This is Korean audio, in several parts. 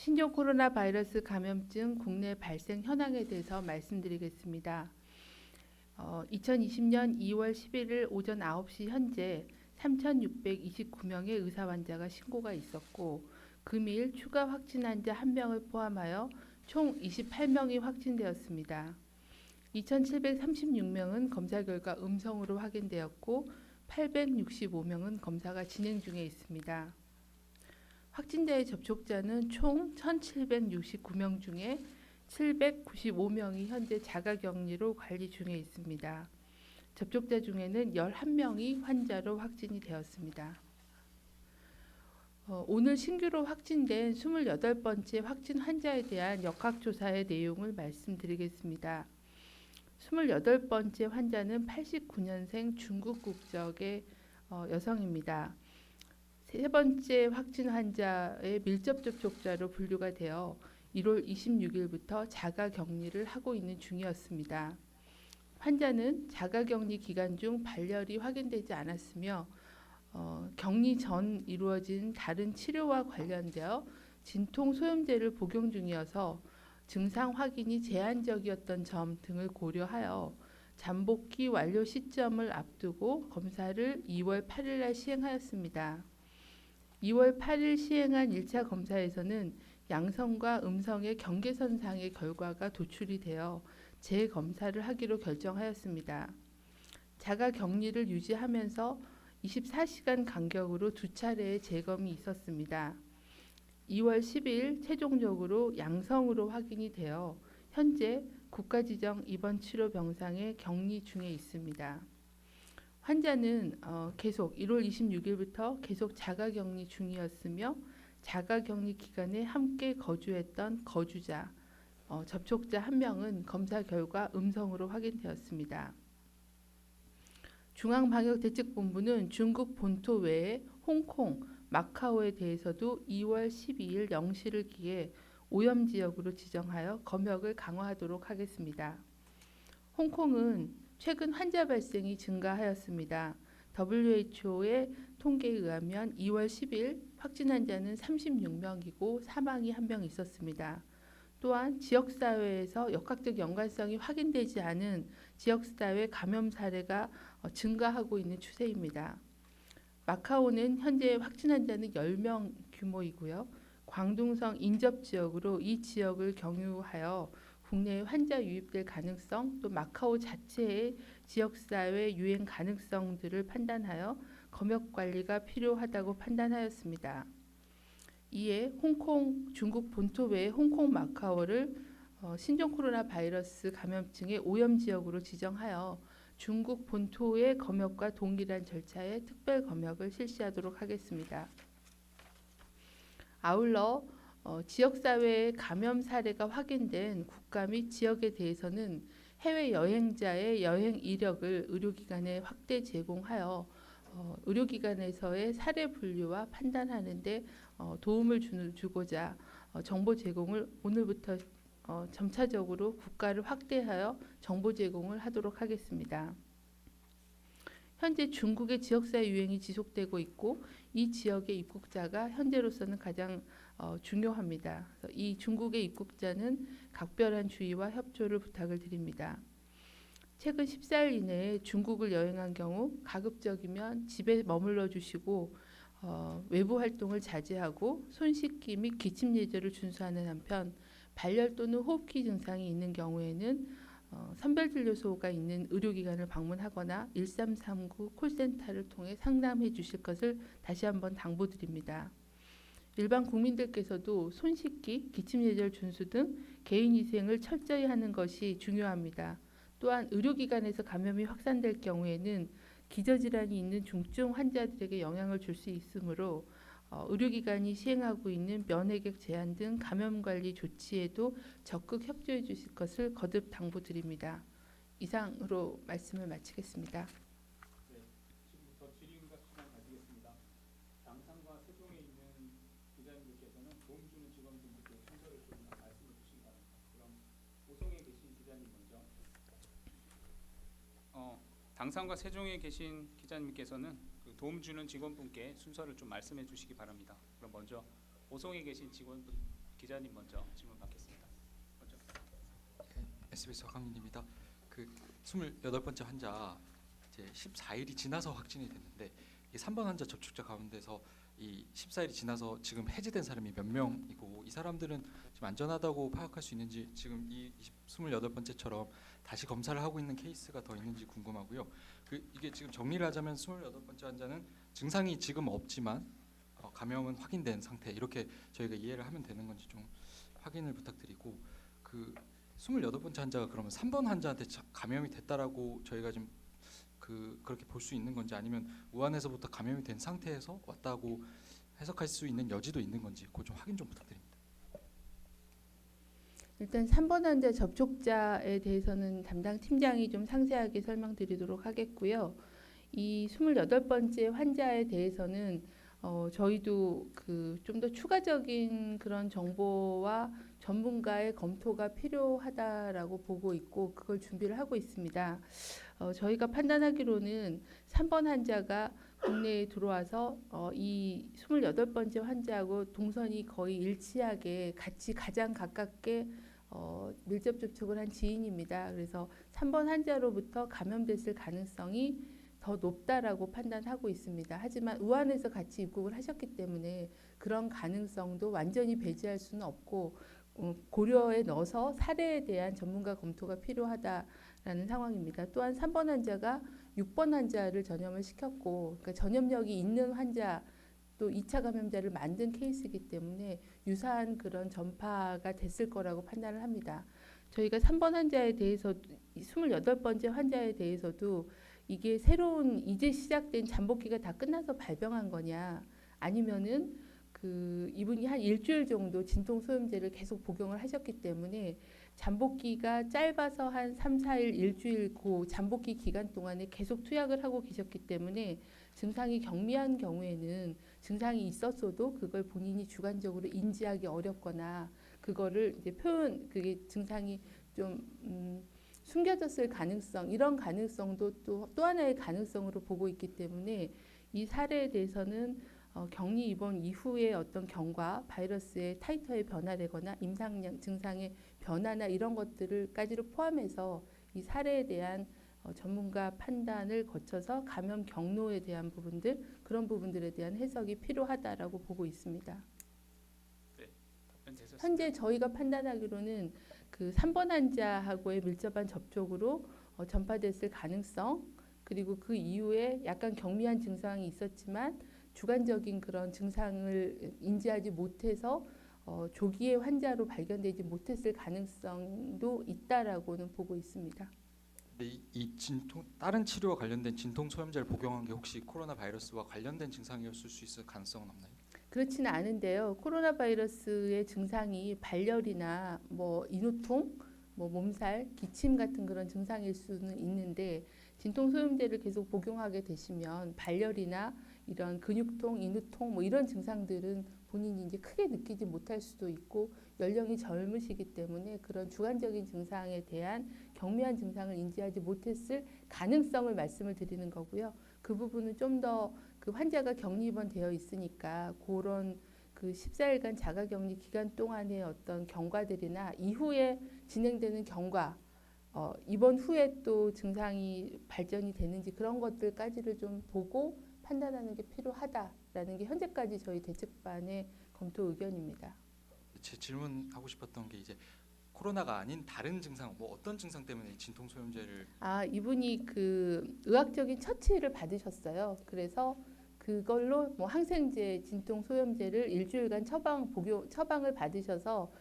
신종 코로나 바이러스 감염증 국내 발생 현황에 대해서 말씀드리겠습니다. 2020년 2월 11일 오전 9시 현재 3,629명의 의사 환자가 신고가 있었고, 금일 추가 확진 환자 1명을 포함하여 총 28명이 확진되었습니다. 2,736명은 검사 결과 음성으로 확인되었고 865명은 검사가 진행 중에 있습니다. 확진자의 접촉자는 총 1,769명 중에 795명이 현재 자가격리로 관리 중에 있습니다. 접촉자 중에는 11명이 환자로 확진이 되었습니다. 오늘 신규로 확진된 28번째 확진 환자에 대한 역학조사의 내용을 말씀드리겠습니다. 28번째 환자는 89년생 중국 국적의 여성입니다. 세 번째 확진 환자의 밀접 접촉자로 분류가 되어 1월 26일부터 자가격리를 하고 있는 중이었습니다. 환자는 자가격리 기간 중 발열이 확인되지 않았으며 격리 전 이루어진 다른 치료와 관련되어 진통 소염제를 복용 중이어서 증상 확인이 제한적이었던 점 등을 고려하여 잠복기 완료 시점을 앞두고 검사를 2월 8일 날 시행하였습니다. 2월 8일 시행한 1차 검사에서는 양성과 음성의 경계선상의 결과가 도출이 되어 재검사를 하기로 결정하였습니다. 자가격리를 유지하면서 24시간 간격으로 2차례의 재검이 있었습니다. 2월 10일 최종적으로 양성으로 확인이 되어 현재 국가지정 입원치료병상에 격리 중에 있습니다. 환자는 계속 1월 26일부터 계속 자가격리 중이었으며 자가격리 기간에 함께 거주했던 거주자, 접촉자 1명은 검사 결과 음성으로 확인되었습니다. 중앙방역대책본부는 중국 본토 외에 홍콩, 마카오에 대해서도 2월 12일 0시를 기해 오염지역으로 지정하여 검역을 강화하도록 하겠습니다. 홍콩은 최근 환자 발생이 증가하였습니다. WHO의 통계에 의하면 2월 10일 확진 환자는 36명이고 사망이 1명 있었습니다. 또한 지역사회에서 역학적 연관성이 확인되지 않은 지역사회 감염 사례가 증가하고 있는 추세입니다. 마카오는 현재 확진 환자는 10명 규모이고요. 광둥성 인접지역으로 이 지역을 경유하여 국내에 환자 유입될 가능성, 또 마카오 자체의 지역사회 유행 가능성들을 판단하여 검역 관리가 필요하다고 판단하였습니다. 이에 홍콩, 중국 본토 외의 홍콩, 마카오를 신종 코로나 바이러스 감염증의 오염지역으로 지정하여 중국 본토의 검역과 동일한 절차의 특별 검역을 실시하도록 하겠습니다. 아울러 지역사회의 감염 사례가 확인된 국가 및 지역에 대해서는 해외 여행자의 여행 이력을 의료기관에 확대 제공하여 의료기관에서의 사례 분류와 판단하는 데 도움을 주고자 정보 제공을 오늘부터 점차적으로 국가를 확대하여 정보 제공을 하도록 하겠습니다. 현재 중국의 지역사회 유행이 지속되고 있고 이 지역의 입국자가 현재로서는 가장 중요합니다. 이 중국의 입국자는 각별한 주의와 협조를 부탁을 드립니다. 최근 14일 이내에 중국을 여행한 경우 가급적이면 집에 머물러 주시고 외부 활동을 자제하고 손 씻기 및 기침 예절을 준수하는 한편 발열 또는 호흡기 증상이 있는 경우에는 선별진료소가 있는 의료기관을 방문하거나 1339 콜센터를 통해 상담해 주실 것을 다시 한번 당부드립니다. 일반 국민들께서도 손 씻기, 기침 예절 준수 등 개인위생을 철저히 하는 것이 중요합니다. 또한 의료기관에서 감염이 확산될 경우에는 기저질환이 있는 중증 환자들에게 영향을 줄 수 있으므로 의료기관이 시행하고 있는 면회객 제한 등 감염관리 조치에도 적극 협조해 주실 것을 거듭 당부드립니다. 이상으로 말씀을 마치겠습니다. 네, 지금부터 질의응답 시간 가지겠습니다. 당상과 세종에 있는 기자님들께서는 도움 주는 직원분들께 순서를 좀 말씀해 주시기 바랍니다. 그럼 오송에 계신 기자님 먼저. 당상과 세종에 계신 기자님께서는 그 도움 주는 직원분께 순서를 좀 말씀해 주시기 바랍니다. 그럼 먼저 오송에 계신 직원분 기자님 먼저 질문 받겠습니다. 먼저. SBS 박광민입니다. 그 28번째 환자 이제 14일이 지나서 확진이 됐는데 이 3번 환자 접촉자 가운데서 이 14일이 지나서 지금 해제된 사람이 몇 명이고 이 사람들은 지금 안전하다고 파악할 수 있는지 지금 이 28번째처럼 다시 검사를 하고 있는 케이스가 더 있는지 궁금하고요. 이게 지금 정리를 하자면 28번째 환자는 증상이 지금 없지만 감염은 확인된 상태 이렇게 저희가 이해를 하면 되는 건지 좀 확인을 부탁드리고 그 28번째 환자가 그러면 3번 환자한테 감염이 됐다라고 저희가 좀 그렇게 볼 수 있는 건지 아니면 우한에서부터 감염이 된 상태에서 왔다고 해석할 수 있는 여지도 있는 건지 그거 좀 확인 좀 부탁드립니다. 일단 3번 환자 접촉자에 대해서는 담당 팀장이 좀 상세하게 설명드리도록 하겠고요. 이 28번째 환자에 대해서는 저희도 좀 더 추가적인 그런 정보와 전문가의 검토가 필요하다라고 보고 있고 그걸 준비를 하고 있습니다. 저희가 판단하기로는 3번 환자가 국내에 들어와서 이 28번째 환자하고 동선이 거의 일치하게 같이 가장 가깝게 밀접 접촉을 한 지인입니다. 그래서 3번 환자로부터 감염됐을 가능성이 더 높다라고 판단하고 있습니다. 하지만 우한에서 같이 입국을 하셨기 때문에 그런 가능성도 완전히 배제할 수는 없고 고려에 넣어서 사례에 대한 전문가 검토가 필요하다라는 상황입니다. 또한 3번 환자가 6번 환자를 전염을 시켰고 그러니까 전염력이 있는 환자 또 2차 감염자를 만든 케이스이기 때문에 유사한 그런 전파가 됐을 거라고 판단을 합니다. 저희가 3번 환자에 대해서 28번째 환자에 대해서도 이게 새로운 이제 시작된 잠복기가 다 끝나서 발병한 거냐 아니면은 이분이 한 일주일 정도 진통소염제를 계속 복용을 하셨기 때문에 잠복기가 짧아서 한 3, 4일, 일주일 그 잠복기 기간 동안에 계속 투약을 하고 계셨기 때문에 증상이 경미한 경우에는 증상이 있었어도 그걸 본인이 주관적으로 인지하기 어렵거나 그거를 이제 그게 증상이 좀 숨겨졌을 가능성 이런 가능성도 또 하나의 가능성으로 보고 있기 때문에 이 사례에 대해서는 격리 입원 이후의 어떤 경과, 바이러스의 타이터의 변화되거나 임상 증상의 변화나 이런 것들을까지로 포함해서 이 사례에 대한 전문가 판단을 거쳐서 감염 경로에 대한 부분들 그런 부분들에 대한 해석이 필요하다라고 보고 있습니다. 네, 답변 되셨습니다. 현재 저희가 판단하기로는 3번 환자하고의 밀접한 접촉으로 전파됐을 가능성 그리고 그 이후에 약간 경미한 증상이 있었지만 주관적인 그런 증상을 인지하지 못해서 조기에 환자로 발견되지 못했을 가능성도 있다라고는 보고 있습니다. 근데 이 다른 치료와 관련된 진통 소염제를 복용한 게 혹시 코로나 바이러스와 관련된 증상이었을 수 있을 가능성은 없나요? 그렇지는 않은데요. 코로나 바이러스의 증상이 발열이나 인후통, 몸살, 기침 같은 그런 증상일 수는 있는데 진통 소염제를 계속 복용하게 되시면 발열이나 이런 근육통, 인후통 이런 증상들은 본인이 이제 크게 느끼지 못할 수도 있고 연령이 젊으시기 때문에 그런 주관적인 증상에 대한 경미한 증상을 인지하지 못했을 가능성을 말씀을 드리는 거고요. 그 부분은 좀 더 그 환자가 격리 입원되어 있으니까 그런 14일간 자가격리 기간 동안의 어떤 경과들이나 이후에 진행되는 경과 입원 후에 또 증상이 발전이 되는지 그런 것들까지를 좀 보고 판단하는 게 필요하다라는 게 현재까지 저희 대책반의 검토 의견입니다. 제 질문하고 싶었던 게 이제 코로나가 아닌 다른 증상 어떤 증상 때문에 진통 소염제를 이분이 의학적인 처치를 받으셨어요. 그래서 그걸로 항생제, 진통 소염제를 일주일간 처방을 받으셔서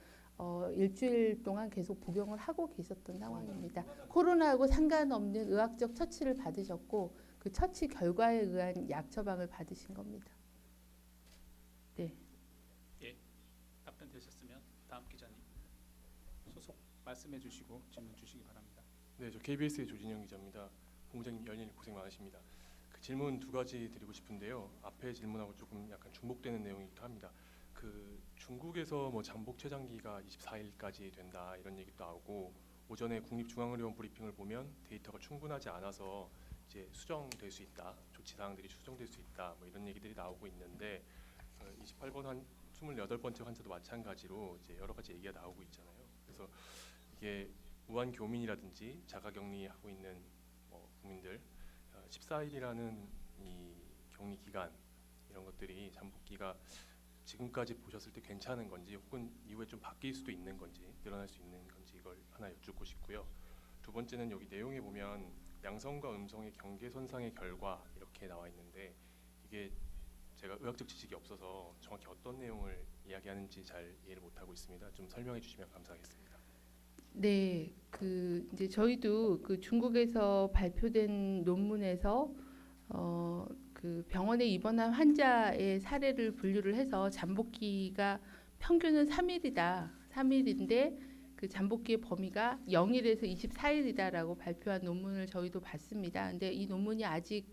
일주일 동안 계속 복용을 하고 계셨던 상황입니다. 코로나하고 상관없는 의학적 처치를 받으셨고 그 처치 결과에 의한 약 처방을 받으신 겁니다. 네. 예, 답변 되셨으면 다음 기자님 소속 말씀해 주시고 질문 주시기 바랍니다. 네, 저 KBS의 조진영 기자입니다. 본부장님 연일 고생 많으십니다. 질문 두 가지 드리고 싶은데요. 앞에 질문하고 조금 약간 중복되는 내용이기도 합니다. 중국에서 잠복 최장기가 24일까지 된다 이런 얘기도 나오고 오전에 국립중앙의료원 브리핑을 보면 데이터가 충분하지 않아서 이제 수정될 수 있다, 조치 사항들이 수정될 수 있다 이런 얘기들이 나오고 있는데 28번째 환자도 마찬가지로 이제 여러 가지 얘기가 나오고 있잖아요. 그래서 이게 무한 교민이라든지 자가격리하고 있는 국민들 14일이라는 이 격리 기간 이런 것들이 잠복기가 지금까지 보셨을 때 괜찮은 건지 혹은 이후에 좀 바뀔 수도 있는 건지 늘어날 수 있는 건지 이걸 하나 여쭙고 싶고요. 두 번째는 여기 내용에 보면 양성과 음성의 경계 손상의 결과 이렇게 나와 있는데 이게 제가 의학적 지식이 없어서 정확히 어떤 내용을 이야기하는지 잘 이해를 못하고 있습니다. 좀 설명해 주시면 감사하겠습니다. 네, 그 이제 저희도 그 중국에서 발표된 논문에서 그 병원에 입원한 환자의 사례를 분류를 해서 잠복기가 평균은 3일이다. 3일인데 그 잠복기의 범위가 0일에서 24일이다라고 발표한 논문을 저희도 봤습니다. 근데 이 논문이 아직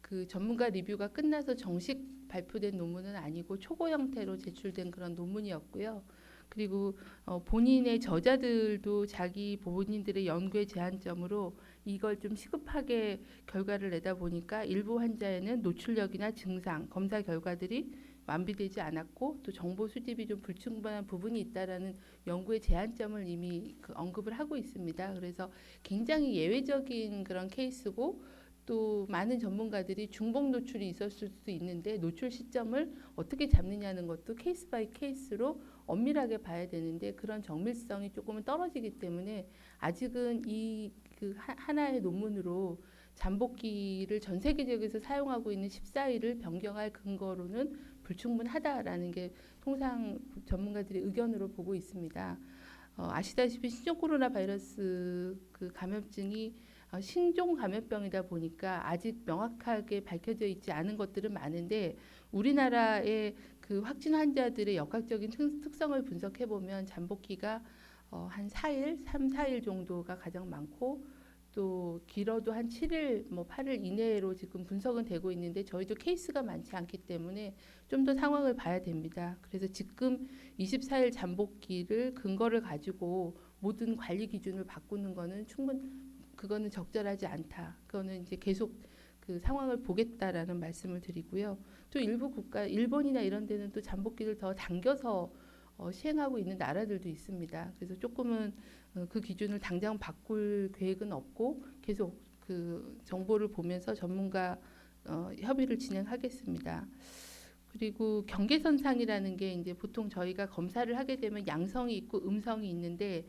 그 전문가 리뷰가 끝나서 정식 발표된 논문은 아니고 초고 형태로 제출된 그런 논문이었고요. 그리고 본인의 저자들도 자기 본인들의 연구의 제한점으로 이걸 좀 시급하게 결과를 내다 보니까 일부 환자에는 노출력이나 증상, 검사 결과들이 완비되지 않았고 또 정보 수집이 좀 불충분한 부분이 있다라는 연구의 제한점을 이미 그 언급을 하고 있습니다. 그래서 굉장히 예외적인 그런 케이스고 또 많은 전문가들이 중복 노출이 있었을 수도 있는데 노출 시점을 어떻게 잡느냐는 것도 케이스 바이 케이스로 엄밀하게 봐야 되는데 그런 정밀성이 조금은 떨어지기 때문에 아직은 이 그 하나의 논문으로 잠복기를 전 세계적에서 사용하고 있는 14일을 변경할 근거로는 불충분하다라는 게 통상 전문가들의 의견으로 보고 있습니다. 아시다시피 신종 코로나 바이러스 그 감염증이 신종 감염병이다 보니까 아직 명확하게 밝혀져 있지 않은 것들은 많은데 우리나라의 그 확진 환자들의 역학적인 특성을 분석해 보면 잠복기가 한 4일, 3, 4일 정도가 가장 많고 또 길어도 한 7일, 뭐 8일 이내로 지금 분석은 되고 있는데 저희도 케이스가 많지 않기 때문에 좀 더 상황을 봐야 됩니다. 그래서 지금 24일 잠복기를 근거를 가지고 모든 관리 기준을 바꾸는 거는 그거는 적절하지 않다. 그거는 이제 계속 그 상황을 보겠다라는 말씀을 드리고요. 또 일부 국가, 일본이나 이런 데는 또 잠복기를 더 당겨서 시행하고 있는 나라들도 있습니다. 그래서 조금은 그 기준을 당장 바꿀 계획은 없고 계속 그 정보를 보면서 전문가 협의를 진행하겠습니다. 그리고 경계선상이라는 게 이제 보통 저희가 검사를 하게 되면 양성이 있고 음성이 있는데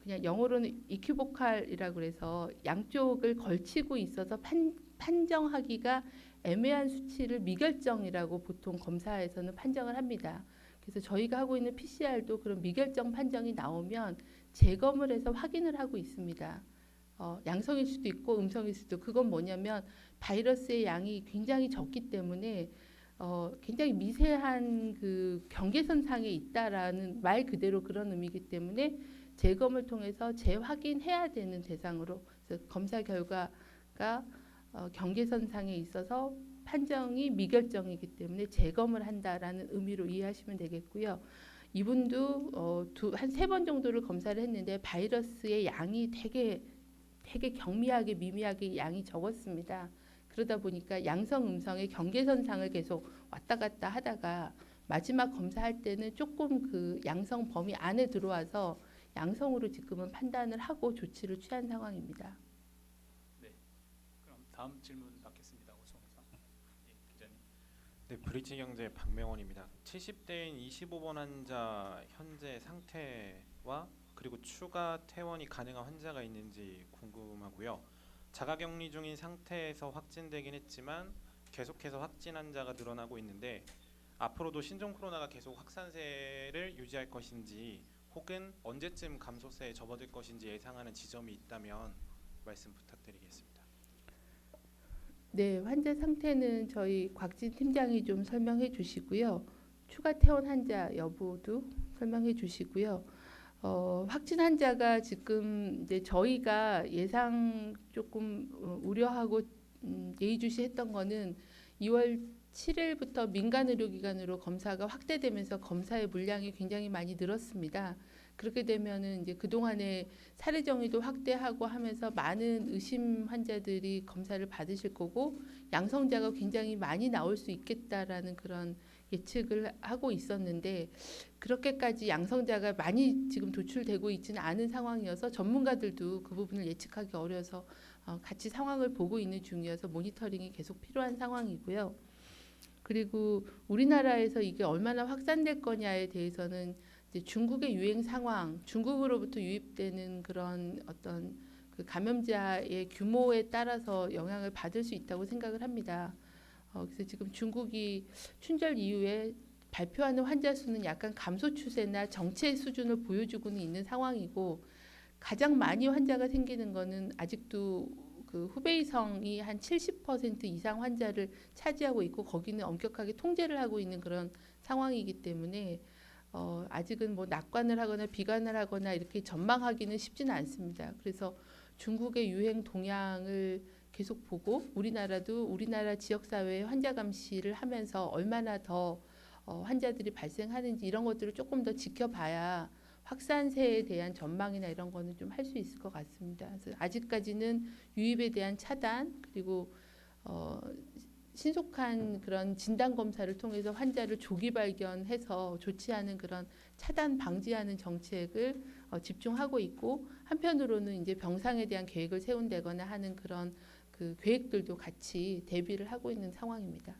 그냥 영어로는 이큐보칼이라고 그래서 양쪽을 걸치고 있어서 판정하기가 애매한 수치를 미결정이라고 보통 검사에서는 판정을 합니다. 그래서 저희가 하고 있는 PCR도 그런 미결정 판정이 나오면 재검을 해서 확인을 하고 있습니다. 양성일 수도 있고 음성일 수도. 그건 뭐냐면 바이러스의 양이 굉장히 적기 때문에 굉장히 미세한 그 경계선상에 있다라는 말 그대로 그런 의미이기 때문에 재검을 통해서 재확인해야 되는 대상으로 그래서 검사 결과가 경계선상에 있어서 판정이 미결정이기 때문에 재검을 한다라는 의미로 이해하시면 되겠고요. 이분도 한 3번 정도를 검사를 했는데 바이러스의 양이 되게 경미하게 미미하게 양이 적었습니다. 그러다 보니까 양성 음성의 경계선상을 계속 왔다 갔다 하다가 마지막 검사할 때는 조금 그 양성 범위 안에 들어와서 양성으로 지금은 판단을 하고 조치를 취한 상황입니다. 그럼 다음 질문 받겠습니다. 오송사 기자님. 네, 브릿지경제 박명원입니다. 70대인 25번 환자 현재 상태와 그리고 추가 퇴원이 가능한 환자가 있는지 궁금하고요. 자가격리 중인 상태에서 확진되긴 했지만 계속해서 확진 환자가 늘어나고 있는데 앞으로도 신종 코로나가 계속 확산세를 유지할 것인지 혹은 언제쯤 감소세에 접어들 것인지 예상하는 지점이 있다면 말씀 부탁드리겠습니다. 네, 환자 상태는 저희 곽진 팀장이 좀 설명해 주시고요. 추가 퇴원 환자 여부도 설명해 주시고요. 확진 환자가 지금 이제 저희가 예상 조금 우려하고 예의주시했던 거는 2월 7일부터 민간 의료기관으로 검사가 확대되면서 검사의 물량이 굉장히 많이 늘었습니다. 그렇게 되면은 이제 그동안에 사례 정의도 확대하고 하면서 많은 의심 환자들이 검사를 받으실 거고 양성자가 굉장히 많이 나올 수 있겠다라는 그런 예측을 하고 있었는데 그렇게까지 양성자가 많이 지금 도출되고 있지는 않은 상황이어서 전문가들도 그 부분을 예측하기 어려워서 같이 상황을 보고 있는 중이어서 모니터링이 계속 필요한 상황이고요. 그리고 우리나라에서 이게 얼마나 확산될 거냐에 대해서는 이제 중국의 유행 상황, 중국으로부터 유입되는 그런 어떤 그 감염자의 규모에 따라서 영향을 받을 수 있다고 생각을 합니다. 그래서 지금 중국이 춘절 이후에 발표하는 환자 수는 약간 감소 추세나 정체 수준을 보여주고는 있는 상황이고 가장 많이 환자가 생기는 거는 아직도 그 후베이성이 한 70% 이상 환자를 차지하고 있고 거기는 엄격하게 통제를 하고 있는 그런 상황이기 때문에 아직은 뭐 낙관을 하거나 비관을 하거나 이렇게 전망하기는 쉽지는 않습니다. 그래서 중국의 유행 동향을 계속 보고 우리나라도 우리나라 지역사회의 환자 감시를 하면서 얼마나 더 환자들이 발생하는지 이런 것들을 조금 더 지켜봐야 확산세에 대한 전망이나 이런 거는 좀 할 수 있을 것 같습니다. 그래서 아직까지는 유입에 대한 차단 그리고 신속한 그런 진단 검사를 통해서 환자를 조기 발견해서 좋지 않은 그런 차단 방지하는 정책을 집중하고 있고 한편으로는 이제 병상에 대한 계획을 세운다거나 하는 그런 그 계획들도 같이 대비를 하고 있는 상황입니다.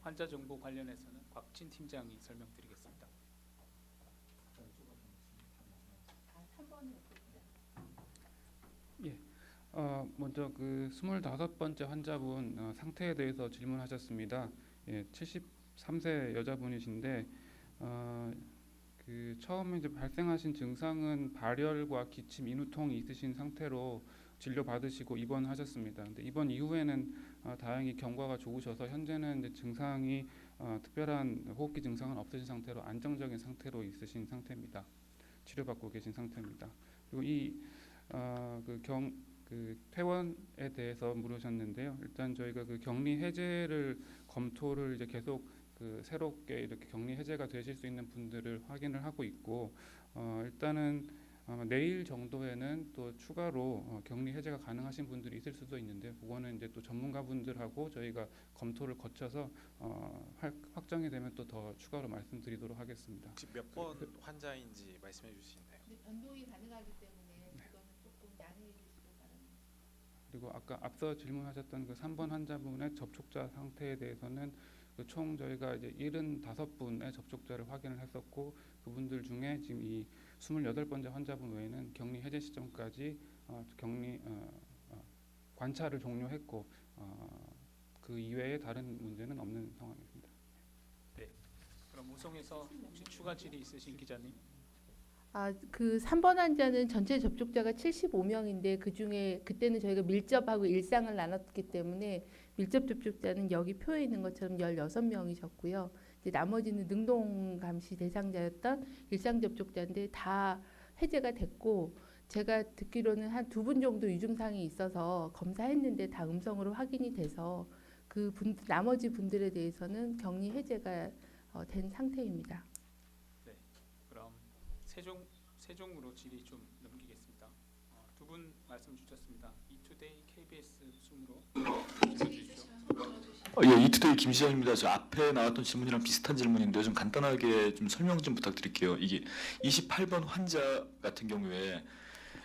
환자 정보 관련해서는 곽진 팀장이 설명드리겠습니다. 먼저 그 25번째 환자분 상태에 대해서 질문하셨습니다. 73세 여자분이신데 그 처음에 이제 발생하신 증상은 발열과 기침, 인후통이 있으신 상태로 진료 받으시고 입원하셨습니다. 근데 입원 이후에는 다행히 경과가 좋으셔서 현재는 이제 증상이 특별한 호흡기 증상은 없으신 상태로 안정적인 상태로 있으신 상태입니다. 치료받고 계신 상태입니다. 그리고 그 퇴원에 대해서 물으셨는데요. 일단 저희가 그 격리 해제를 검토를 이제 계속 그 새롭게 이렇게 격리 해제가 되실 수 있는 분들을 확인을 하고 있고 일단은 내일 정도에는 또 추가로 격리 해제가 가능하신 분들이 있을 수도 있는데 그거는 이제 또 전문가분들하고 저희가 검토를 거쳐서 확정이 되면 또 더 추가로 말씀드리도록 하겠습니다. 혹시 몇 번 환자인지 말씀해 주실 수 있나요? 변동이 가능하기 때문에 그거는 조금 양해해 주시기 바랍니다. 그리고 아까 앞서 질문하셨던 그 3번 환자분의 접촉자 상태에 대해서는 총 저희가 이제 75분의 접촉자를 확인을 했었고 그분들 중에 지금 이 28번째 환자분 외에는 격리 해제 시점까지 격리 관찰을 종료했고 그 이외에 다른 문제는 없는 상황입니다. 그럼 우송에서 혹시 추가 질의 있으신 기자님? 그 3번 환자는 전체 접촉자가 75명인데 그중에 그때는 저희가 밀접하고 일상을 나눴기 때문에 밀접 접촉자는 여기 표에 있는 것처럼 16명이셨고요. 이제 나머지는 능동 감시 대상자였던 일상 접촉자인데 다 해제가 됐고 제가 듣기로는 한 2분 정도 유증상이 있어서 검사했는데 다 음성으로 확인이 돼서 그 나머지 분들에 대해서는 격리 해제가 된 상태입니다. 그럼 세종으로 질의 좀 넘기겠습니다. 두 분 말씀 주셨습니다. 이투데이 KBS 숨으로 질문 주시죠. 예, 이투데이 김시현입니다. 저 앞에 나왔던 질문이랑 비슷한 질문인데 좀 간단하게 좀 설명 좀 부탁드릴게요. 이게 28번 환자 같은 경우에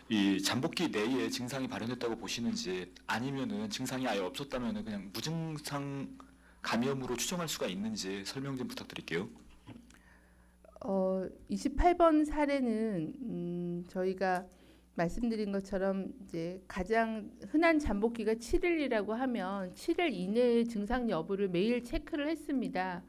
이 잠복기 내에 증상이 발현했다고 보시는지 아니면은 증상이 아예 없었다면은 그냥 무증상 감염으로 추정할 수가 있는지 설명 좀 부탁드릴게요. 28번 사례는 저희가 말씀드린 것처럼 이제 가장 흔한 잠복기가 7일이라고 하면 7일 이내의 증상 여부를 매일 체크를 했습니다.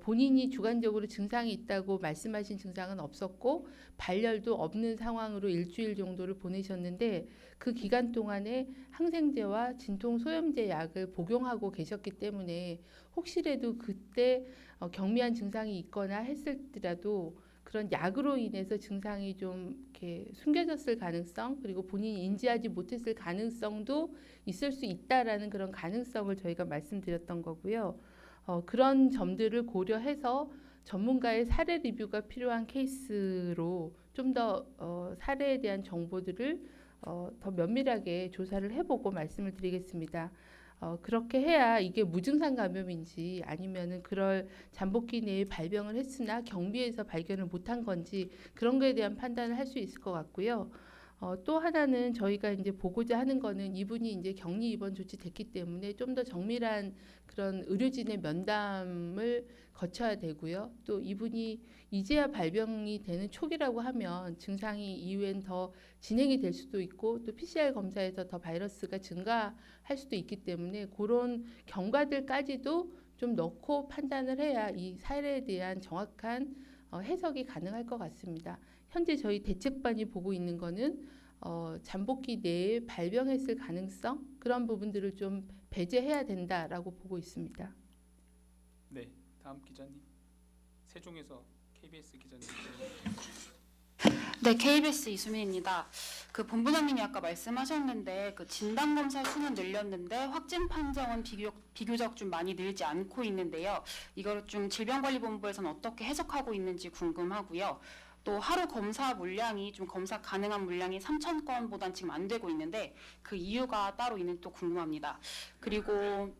본인이 주관적으로 증상이 있다고 말씀하신 증상은 없었고 발열도 없는 상황으로 일주일 정도를 보내셨는데 그 기간 동안에 항생제와 진통 소염제 약을 복용하고 계셨기 때문에 혹시라도 그때 경미한 증상이 있거나 했을지라도 그런 약으로 인해서 증상이 좀 이렇게 숨겨졌을 가능성 그리고 본인이 인지하지 못했을 가능성도 있을 수 있다라는 그런 가능성을 저희가 말씀드렸던 거고요. 그런 점들을 고려해서 전문가의 사례 리뷰가 필요한 케이스로 좀 더 사례에 대한 정보들을 더 면밀하게 조사를 해보고 말씀을 드리겠습니다. 그렇게 해야 이게 무증상 감염인지 아니면은 그럴 잠복기 내에 발병을 했으나 경비에서 발견을 못한 건지 그런 거에 대한 판단을 할 수 있을 것 같고요. 또 하나는 저희가 이제 보고자 하는 거는 이분이 이제 격리 입원 조치됐기 때문에 좀 더 정밀한 그런 의료진의 면담을 거쳐야 되고요. 또 이분이 이제야 발병이 되는 초기라고 하면 증상이 이후엔 더 진행이 될 수도 있고 또 PCR 검사에서 더 바이러스가 증가할 수도 있기 때문에 그런 경과들까지도 좀 넣고 판단을 해야 이 사례에 대한 정확한 해석이 가능할 것 같습니다. 현재 저희 대책반이 보고 있는 거는 잠복기 내에 발병했을 가능성 그런 부분들을 좀 배제해야 된다라고 보고 있습니다. 네, 다음 기자님. 세종에서 KBS 기자님. 네, KBS 이수민입니다. 그 본부장님이 아까 말씀하셨는데 그 진단 검사 수는 늘렸는데 확진 판정은 비교적 좀 많이 늘지 않고 있는데요. 이걸 좀 질병관리본부에서는 어떻게 해석하고 있는지 궁금하고요. 또 하루 검사 물량이 좀 검사 가능한 물량이 3,000건보단 지금 안 되고 있는데 그 이유가 따로 있는지 또 궁금합니다. 그리고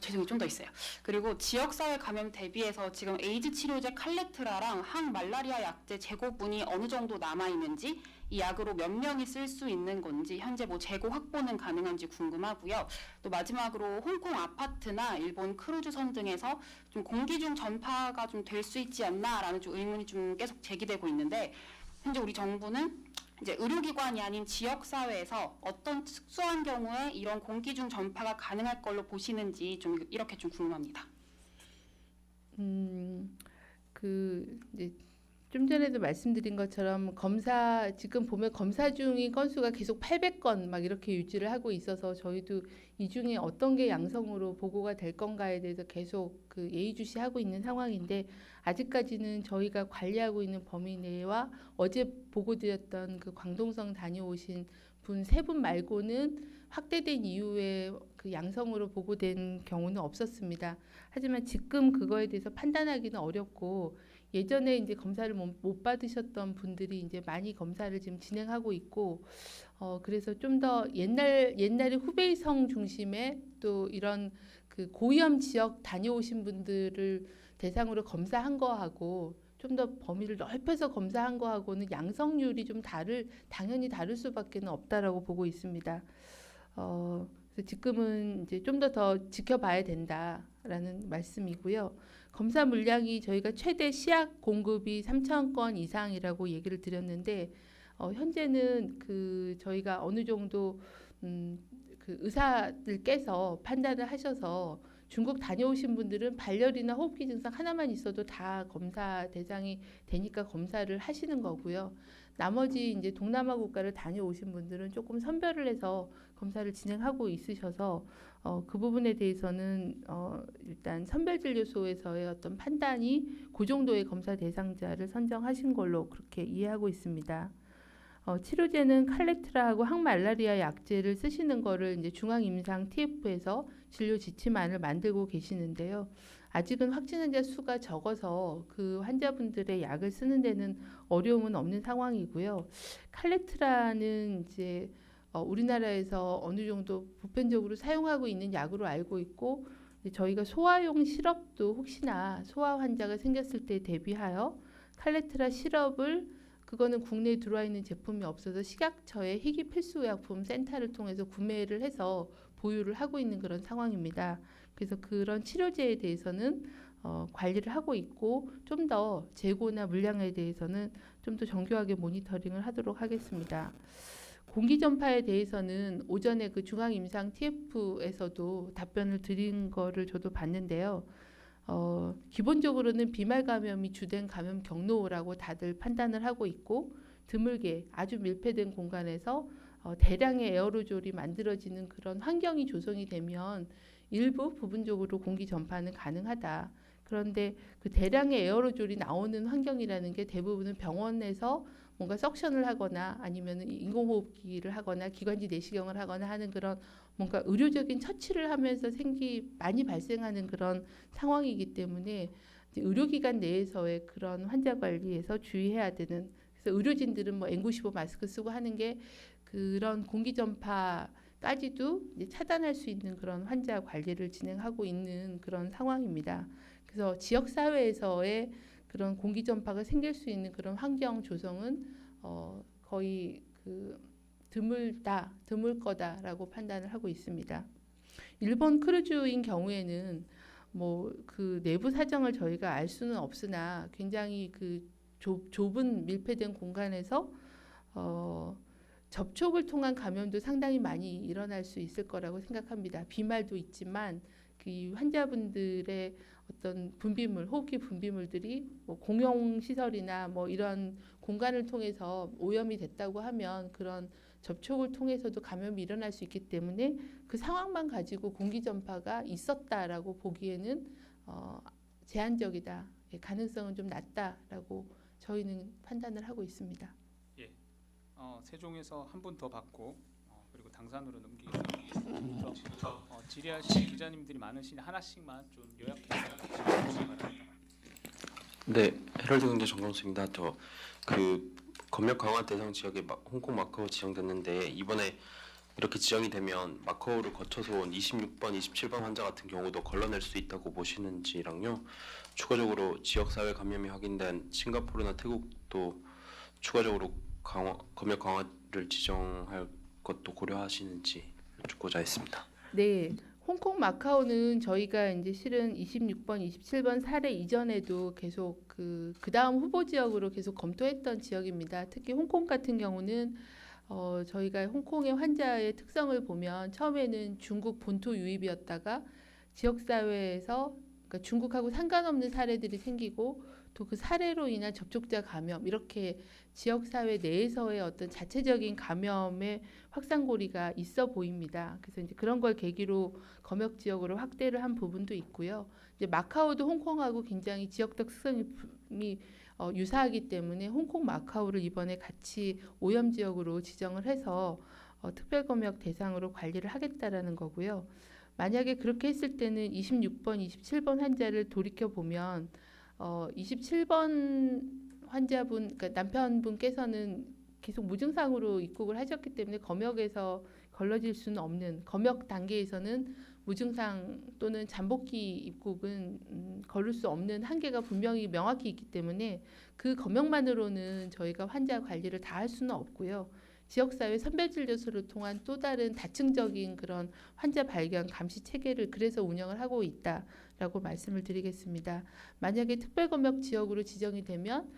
죄송해요. 좀 더 있어요. 그리고 지역사회 감염 대비해서 지금 에이즈 치료제 칼레트라랑 항말라리아 약제 재고분이 어느 정도 남아있는지 이 약으로 몇 명이 쓸 수 있는 건지 현재 뭐 재고 확보는 가능한지 궁금하고요. 또 마지막으로 홍콩 아파트나 일본 크루즈선 등에서 좀 공기 중 전파가 좀 될 수 있지 않나라는 좀 의문이 좀 계속 제기되고 있는데 현재 우리 정부는 이제 의료기관이 아닌 지역사회에서 어떤 특수한 경우에 이런 공기 중 전파가 가능할 걸로 보시는지 좀 이렇게 좀 궁금합니다. 이제 좀 전에도 말씀드린 것처럼 검사 지금 보면 검사 중인 건수가 계속 800건 막 이렇게 유지를 하고 있어서 저희도 이 중에 어떤 게 양성으로 보고가 될 건가에 대해서 계속 그 예의주시하고 있는 상황인데 아직까지는 저희가 관리하고 있는 범위 내와 어제 보고드렸던 그 광동성 다녀오신 분 3분 말고는 확대된 이후에 그 양성으로 보고된 경우는 없었습니다. 하지만 지금 그거에 대해서 판단하기는 어렵고 예전에 이제 검사를 못 받으셨던 분들이 이제 많이 검사를 지금 진행하고 있고 그래서 좀 더 옛날에 후베이성 중심의 또 이런 그 고위험 지역 다녀오신 분들을 대상으로 검사한 거하고 좀 더 범위를 넓혀서 검사한 거하고는 양성률이 좀 당연히 다를 수밖에 없다라고 보고 있습니다. 그래서 지금은 이제 좀 더 지켜봐야 된다라는 말씀이고요. 검사 물량이 저희가 최대 시약 공급이 3,000건 이상이라고 얘기를 드렸는데 현재는 그 저희가 어느 정도 그 의사들께서 판단을 하셔서 중국 다녀오신 분들은 발열이나 호흡기 증상 하나만 있어도 다 검사 대상이 되니까 검사를 하시는 거고요. 나머지 이제 동남아 국가를 다녀오신 분들은 조금 선별을 해서 검사를 진행하고 있으셔서 그 부분에 대해서는 일단 선별진료소에서의 어떤 판단이 그 정도의 검사 대상자를 선정하신 걸로 그렇게 이해하고 있습니다. 치료제는 칼레트라하고 항말라리아 약제를 쓰시는 거를 이제 중앙임상 TF에서 진료 지침안을 만들고 계시는데요. 아직은 확진 환자 수가 적어서 그 환자분들의 약을 쓰는 데는 어려움은 없는 상황이고요. 칼레트라는 이제 우리나라에서 어느 정도 보편적으로 사용하고 있는 약으로 알고 있고 저희가 소화용 시럽도 혹시나 소화 환자가 생겼을 때 대비하여 칼레트라 시럽을 그거는 국내에 들어와 있는 제품이 없어서 식약처의 희귀필수의약품 센터를 통해서 구매를 해서 보유를 하고 있는 그런 상황입니다. 그래서 그런 치료제에 대해서는 관리를 하고 있고 좀 더 재고나 물량에 대해서는 좀 더 정교하게 모니터링을 하도록 하겠습니다. 공기 전파에 대해서는 오전에 그 중앙임상 TF에서도 답변을 드린 거를 저도 봤는데요. 기본적으로는 비말 감염이 주된 감염 경로라고 다들 판단을 하고 있고 드물게 아주 밀폐된 공간에서 대량의 에어로졸이 만들어지는 그런 환경이 조성이 되면 일부 부분적으로 공기 전파는 가능하다. 그런데 그 대량의 에어로졸이 나오는 환경이라는 게 대부분은 병원에서 뭔가 석션을 하거나 아니면 인공호흡기를 하거나 기관지 내시경을 하거나 하는 그런 뭔가 의료적인 처치를 하면서 많이 발생하는 그런 상황이기 때문에 이제 의료기관 내에서의 그런 환자 관리에서 주의해야 되는, 그래서 의료진들은 뭐 N95 마스크 쓰고 하는 게 그런 공기 전파까지도 이제 차단할 수 있는 그런 환자 관리를 진행하고 있는 그런 상황입니다. 그래서 지역 사회에서의 그런 공기 전파가 생길 수 있는 그런 환경 조성은 거의 드물 거다라고 판단을 하고 있습니다. 일본 크루즈인 경우에는 뭐 그 내부 사정을 저희가 알 수는 없으나 굉장히 그 좁은 밀폐된 공간에서 접촉을 통한 감염도 상당히 많이 일어날 수 있을 거라고 생각합니다. 비말도 있지만 그 환자분들의 어떤 분비물, 호흡기 분비물들이 뭐 공용 시설이나 뭐 이런 공간을 통해서 오염이 됐다고 하면 그런 접촉을 통해서도 감염이 일어날 수 있기 때문에 그 상황만 가지고 공기 전파가 있었다라고 보기에는 제한적이다. 가능성은 좀 낮다라고 저희는 판단을 하고 있습니다. 세종에서 한 분 더 받고 그리고 당산으로 넘기겠습니다. 질의하실 기자님들이 많으시니 하나씩만 좀 요약해서 질문해 바랍니다. 네, 헤럴드 경제 정광수입니다. 저 그 검역 강화 대상 지역에 홍콩 마카오 지정됐는데 이번에 이렇게 지정이 되면 마카오를 거쳐서 온 26번, 27번 환자 같은 경우도 걸러낼 수 있다고 보시는지랑요. 추가적으로 지역 사회 감염이 확인된 싱가포르나 태국도 추가적으로 검역 강화를 지정할 것도 고려하시는지 여쭙고자 했습니다. 네, 홍콩 마카오는 저희가 이제 실은 26번, 27번 사례 이전에도 계속 그 다음 후보 지역으로 계속 검토했던 지역입니다. 특히 홍콩 같은 경우는 저희가 홍콩의 환자의 특성을 보면 처음에는 중국 본토 유입이었다가 지역 사회에서 그러니까 중국하고 상관없는 사례들이 생기고 또 그 사례로 인한 접촉자 감염 이렇게 지역 사회 내에서의 어떤 자체적인 감염의 확산고리가 있어 보입니다. 그래서 이제 그런 걸 계기로 검역 지역으로 확대를 한 부분도 있고요. 이제 마카오도 홍콩하고 굉장히 지역적 특성이 유사하기 때문에 홍콩 마카오를 이번에 같이 오염 지역으로 지정을 해서 특별검역 대상으로 관리를 하겠다라는 거고요. 만약에 그렇게 했을 때는 26번, 27번 환자를 돌이켜 보면 27번 환자분, 그러니까 남편분께서는 계속 무증상으로 입국을 하셨기 때문에 검역에서 걸러질 수는 없는, 검역 단계에서는 무증상 또는 잠복기 입국은 걸을 수 없는 한계가 분명히 명확히 있기 때문에 그 검역만으로는 저희가 환자 관리를 다 할 수는 없고요. 지역사회 선별진료소를 통한 또 다른 다층적인 그런 환자 발견 감시 체계를 그래서 운영을 하고 있다라고 말씀을 드리겠습니다. 만약에 특별검역 지역으로 지정이 되면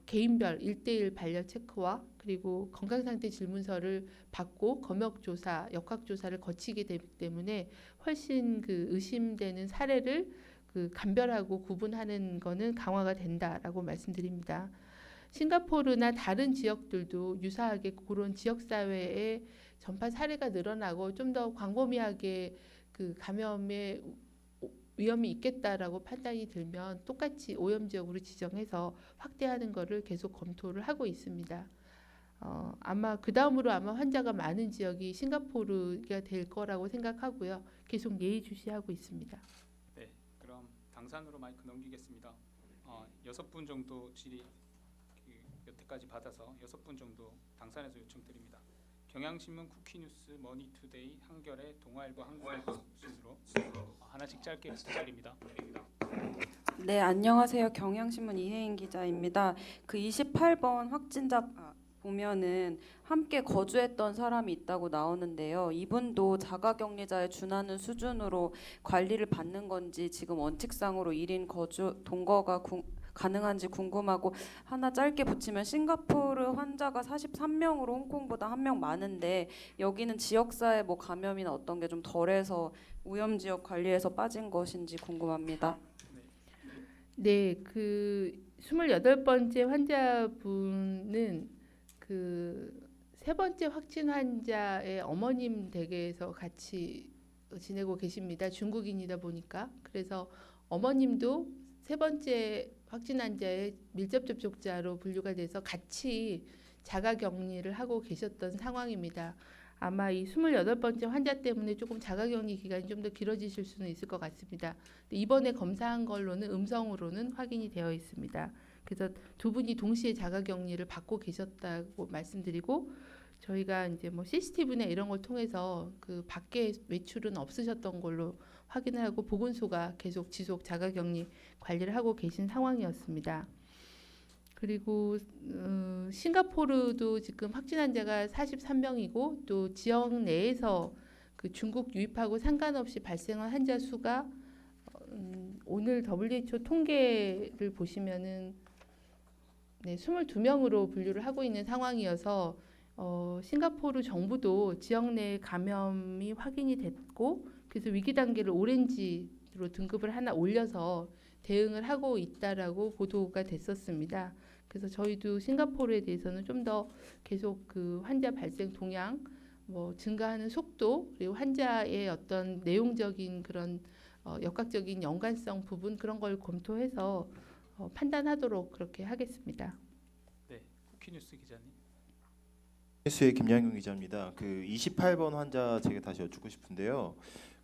개인별 1:1 발열 체크와 그리고 건강상태 질문서를 받고 검역조사, 역학조사를 거치게 되기 때문에 훨씬 그 의심되는 사례를 그 감별하고 구분하는 거는 강화가 된다라고 말씀드립니다. 싱가포르나 다른 지역들도 유사하게 그런 지역 사회에 전파 사례가 늘어나고 좀 더 광범위하게 그 감염의 위험이 있겠다라고 판단이 들면 똑같이 오염 지역으로 지정해서 확대하는 것을 계속 검토를 하고 있습니다. 아마 그 다음으로 아마 환자가 많은 지역이 싱가포르가 될 거라고 생각하고요. 계속 예의주시하고 있습니다. 네, 그럼 당산으로 마이크 넘기겠습니다. 6분 정도 질의 여태까지 받아서 6분 정도 당산에서 요청드립니다. 경향신문, 쿠키뉴스, 머니투데이, 한겨레, 동아일보, 한국일보 순으로 하나씩 짧게 부탁드립니다. 네, 안녕하세요. 경향신문 이혜인 기자입니다. 그 28번 확진자 보면은 함께 거주했던 사람이 있다고 나오는데요. 이분도 자가격리자에 준하는 수준으로 관리를 받는 건지 지금 원칙상으로 1인 거주 동거가 가능한지 궁금하고 하나 짧게 붙이면 싱가포르 환자가 43명으로 홍콩보다 1명 많은데 여기는 지역사회 뭐 감염이나 어떤 게 좀 덜해서 오염지역 관리에서 빠진 것인지 궁금합니다. 네, 그 28번째 환자분은 그 세 번째 확진 환자의 어머님 댁에서 같이 지내고 계십니다. 중국인이다 보니까. 그래서 어머님도 세 번째 확진 환자의 밀접 접촉자로 분류가 돼서 같이 자가 격리를 하고 계셨던 상황입니다. 아마 이 28번째 환자 때문에 조금 자가격리 기간이 좀 더 길어지실 수는 있을 것 같습니다. 근데 이번에 검사한 걸로는 음성으로는 확인이 되어 있습니다. 그래서 두 분이 동시에 자가격리를 받고 계셨다고 말씀드리고 저희가 이제 뭐 CCTV나 이런 걸 통해서 그 밖에 외출은 없으셨던 걸로 확인을 하고 보건소가 계속 지속 자가격리 관리를 하고 계신 상황이었습니다. 그리고 싱가포르도 지금 확진 환자가 43명이고 또 지역 내에서 그 중국 유입하고 상관없이 발생한 환자 수가 오늘 WHO 통계를 보시면은 네, 22명으로 분류를 하고 있는 상황이어서 싱가포르 정부도 지역 내 감염이 확인이 됐고 그래서 위기 단계를 오렌지로 등급을 하나 올려서 대응을 하고 있다라고 보도가 됐었습니다. 그래서 저희도 싱가포르에 대해서는 좀 더 계속 그 환자 발생 동향, 뭐 증가하는 속도 그리고 환자의 어떤 내용적인 그런 역학적인 연관성 부분 그런 걸 검토해서 판단하도록 그렇게 하겠습니다. 네, 쿠키뉴스 기자님. 뉴스의 김양균 기자입니다. 그 28번 환자 제가 다시 여쭙고 싶은데요.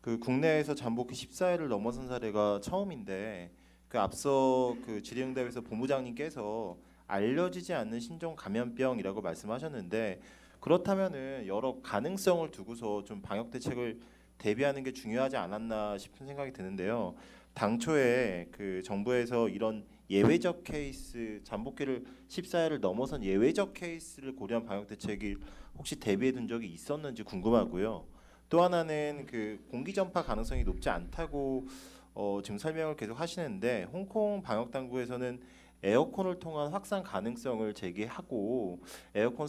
그 국내에서 잠복기 14일을 넘어선 사례가 처음인데 그 앞서 그 질의응답에서 본부장님께서 알려지지 않는 신종 감염병이라고 말씀하셨는데 그렇다면은 여러 가능성을 두고서 좀 방역 대책을 대비하는 게 중요하지 않았나 싶은 생각이 드는데요. 당초에 그 정부에서 이런 예외적 케이스 잠복기를 14일을 넘어선 예외적 케이스를 고려한 방역 대책이 혹시 대비해 둔 적이 있었는지 궁금하고요. 또 하나는 그 공기 전파 가능성이 높지 않다고 지금 설명을 계속 하시는데 홍콩 방역 당국에서는 에어컨을 통한 확산 가능성을 제기하고 에어컨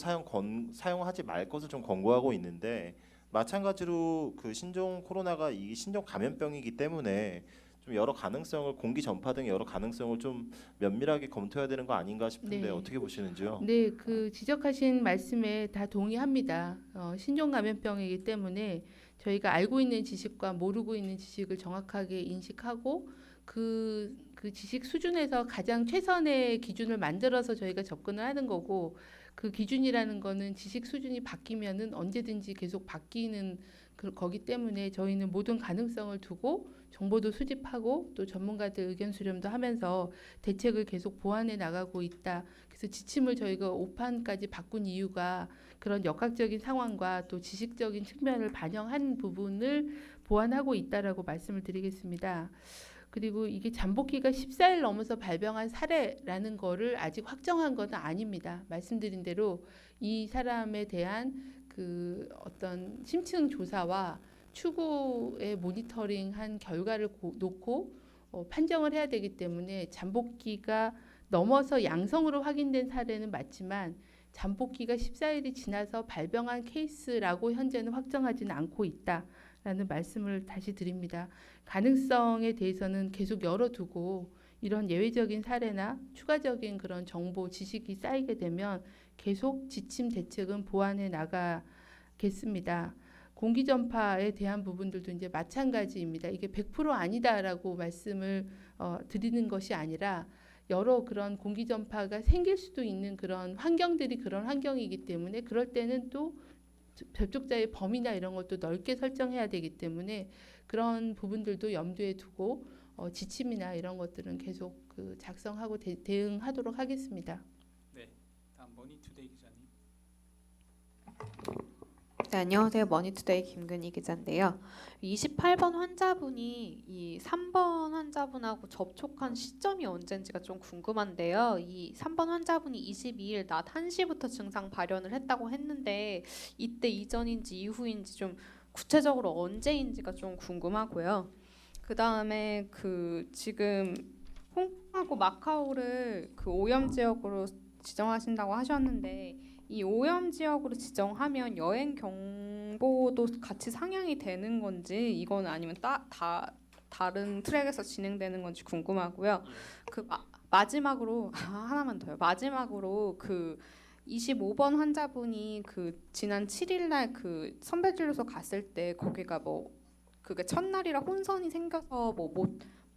사용하지 말 것을 좀 권고하고 있는데 마찬가지로 그 신종 코로나가 이 신종 감염병이기 때문에 좀 여러 가능성을 공기 전파 등 여러 가능성을 좀 면밀하게 검토해야 되는 거 아닌가 싶은데 네. 어떻게 보시는지요? 네, 그 지적하신 말씀에 다 동의합니다. 신종 감염병이기 때문에 저희가 알고 있는 지식과 모르고 있는 지식을 정확하게 인식하고 그 지식 수준에서 가장 최선의 기준을 만들어서 저희가 접근을 하는 거고 그 기준이라는 거는 지식 수준이 바뀌면은 언제든지 계속 바뀌는 거기 때문에 저희는 모든 가능성을 두고 정보도 수집하고 또 전문가들 의견 수렴도 하면서 대책을 계속 보완해 나가고 있다. 그래서 지침을 저희가 5판까지 바꾼 이유가 그런 역학적인 상황과 또 지식적인 측면을 반영한 부분을 보완하고 있다라고 말씀을 드리겠습니다. 그리고 이게 잠복기가 14일 넘어서 발병한 사례라는 거를 아직 확정한 건 아닙니다. 말씀드린 대로 이 사람에 대한 그 어떤 심층 조사와 추후에 모니터링한 결과를 놓고 판정을 해야 되기 때문에 잠복기가 넘어서 양성으로 확인된 사례는 맞지만 잠복기가 14일이 지나서 발병한 케이스라고 현재는 확정하지는 않고 있다라는 말씀을 다시 드립니다. 가능성에 대해서는 계속 열어두고 이런 예외적인 사례나 추가적인 그런 정보, 지식이 쌓이게 되면 계속 지침 대책은 보완해 나가겠습니다. 공기 전파에 대한 부분들도 이제 마찬가지입니다. 이게 100% 아니다라고 말씀을 드리는 것이 아니라 여러 그런 공기 전파가 생길 수도 있는 그런 환경들이 그런 환경이기 때문에 그럴 때는 또 접촉자의 범위나 이런 것도 넓게 설정해야 되기 때문에 그런 부분들도 염두에 두고 지침이나 이런 것들은 계속 그 작성하고 대응하도록 하겠습니다. 네, 다음 머니투데이 기자님. 네, 안녕하세요. 머니투데이 김근희 기자인데요. 28번 환자분이 이 3번 환자분하고 접촉한 시점이 언젠지가 좀 궁금한데요. 이 3번 환자분이 22일 낮 1시부터 증상 발현을 했다고 했는데 이때 이전인지 이후인지 좀 구체적으로 언제인지가 좀 궁금하고요. 그다음에 그 지금 홍콩하고 마카오를 그 오염 지역으로 지정하신다고 하셨는데 이 오염 지역으로 지정하면 여행 경보도 같이 상향이 되는 건지 이건 아니면 다른 트랙에서 진행되는 건지 궁금하고요. 그 마지막으로 하나만 더요. 마지막으로 그 25번 환자분이 그 지난 7일 날 그 선별진료소 갔을 때 거기가 뭐 그게 첫날이라 혼선이 생겨서 뭐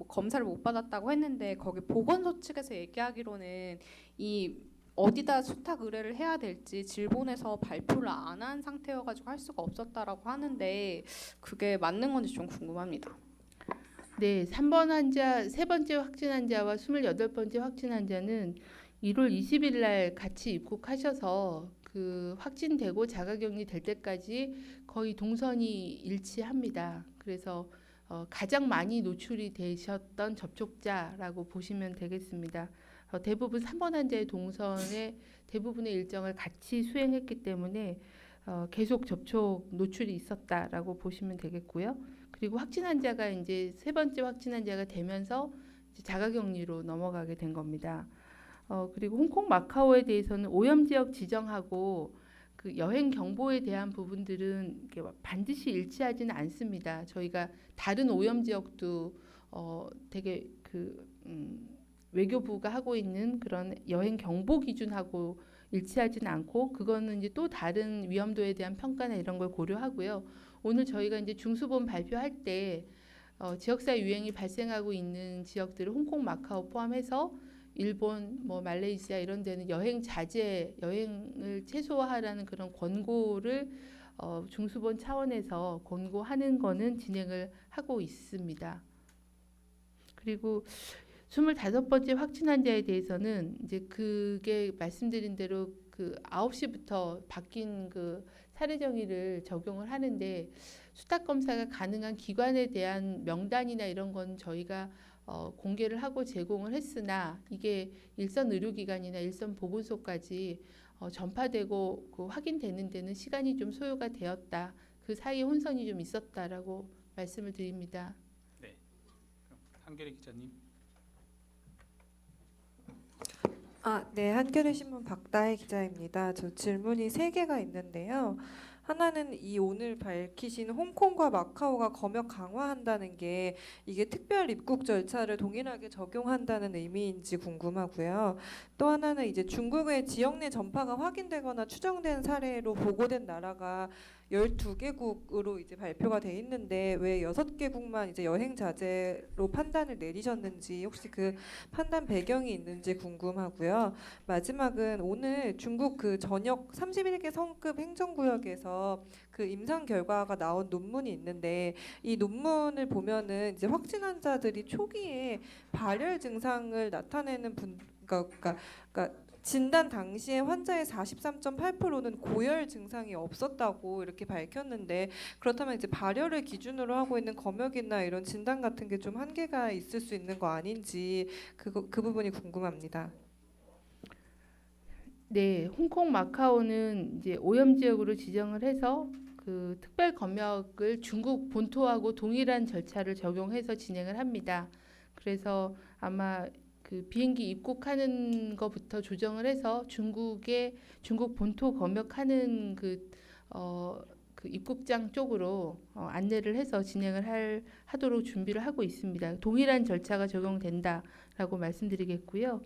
검사를 못 받았다고 했는데 거기 보건소 측에서 얘기하기로는 이 어디다 수탁 의뢰를 해야 될지 질본에서 발표를 안 한 상태여가지고 할 수가 없었다라고 하는데 그게 맞는 건지 좀 궁금합니다. 네, 3번 환자, 세 번째 확진 환자와 28번째 확진 환자는 1월 20일 날 같이 입국하셔서 그 확진되고 자가격리 될 때까지 거의 동선이 일치합니다. 그래서 가장 많이 노출이 되셨던 접촉자라고 보시면 되겠습니다. 대부분 3번 환자의 동선에 대부분의 일정을 같이 수행했기 때문에 계속 접촉 노출이 있었다라고 보시면 되겠고요. 그리고 확진 환자가 이제 세 번째 확진 환자가 되면서 이제 자가격리로 넘어가게 된 겁니다. 그리고 홍콩 마카오에 대해서는 오염 지역 지정하고 그 여행 경보에 대한 부분들은 이렇게 반드시 일치하지는 않습니다. 저희가 다른 오염 지역도 되게 외교부가 하고 있는 그런 여행 경보 기준하고 일치하지는 않고 그거는 이제 또 다른 위험도에 대한 평가나 이런 걸 고려하고요. 오늘 저희가 이제 중수본 발표할 때 지역사 유행이 발생하고 있는 지역들을 홍콩, 마카오 포함해서 일본, 뭐 말레이시아 이런 데는 여행 자제, 여행을 최소화하라는 그런 권고를 중수본 차원에서 권고하는 거는 진행을 하고 있습니다. 그리고 25번째 확진 환자에 대해서는 이제 그게 말씀드린 대로 그 9시부터 바뀐 그 사례 정의를 적용을 하는데 수탁 검사가 가능한 기관에 대한 명단이나 이런 건 저희가 공개를 하고 제공을 했으나 이게 일선 의료기관이나 일선 보건소까지 전파되고 그 확인되는 데는 시간이 좀 소요가 되었다. 그 사이에 혼선이 좀 있었다라고 말씀을 드립니다. 네. 한겨레 기자님. 네, 한겨레 신문 박다혜 기자입니다. 저 질문이 3개가 있는데요. 하나는 이 오늘 밝히신 홍콩과 마카오가 검역 강화한다는 게 이게 특별 입국 절차를 동일하게 적용한다는 의미인지 궁금하고요. 또 하나는 이제 중국의 지역 내 전파가 확인되거나 추정된 사례로 보고된 나라가 12개국으로 이제 발표가 돼 있는데 왜 6개국만 이제 여행 자제로 판단을 내리셨는지 혹시 그 판단 배경이 있는지 궁금하고요. 마지막은 오늘 중국 그 전역 31개 성급 행정구역에서 그 임상 결과가 나온 논문이 있는데 이 논문을 보면은 이제 확진 환자들이 초기에 발열 증상을 나타내는 그러니까 진단 당시에 환자의 43.8%는 고열 증상이 없었다고 이렇게 밝혔는데 그렇다면 이제 발열을 기준으로 하고 있는 검역이나 이런 진단 같은 게 좀 한계가 있을 수 있는 거 아닌지 그 부분이 궁금합니다. 네, 홍콩, 마카오는 이제 오염 지역으로 지정을 해서 그 특별 검역을 중국 본토하고 동일한 절차를 적용해서 진행을 합니다. 그래서 아마 그 비행기 입국하는 것부터 조정을 해서 중국 본토 검역하는 그 입국장 쪽으로 안내를 해서 진행을 하도록 준비를 하고 있습니다. 동일한 절차가 적용된다라고 말씀드리겠고요.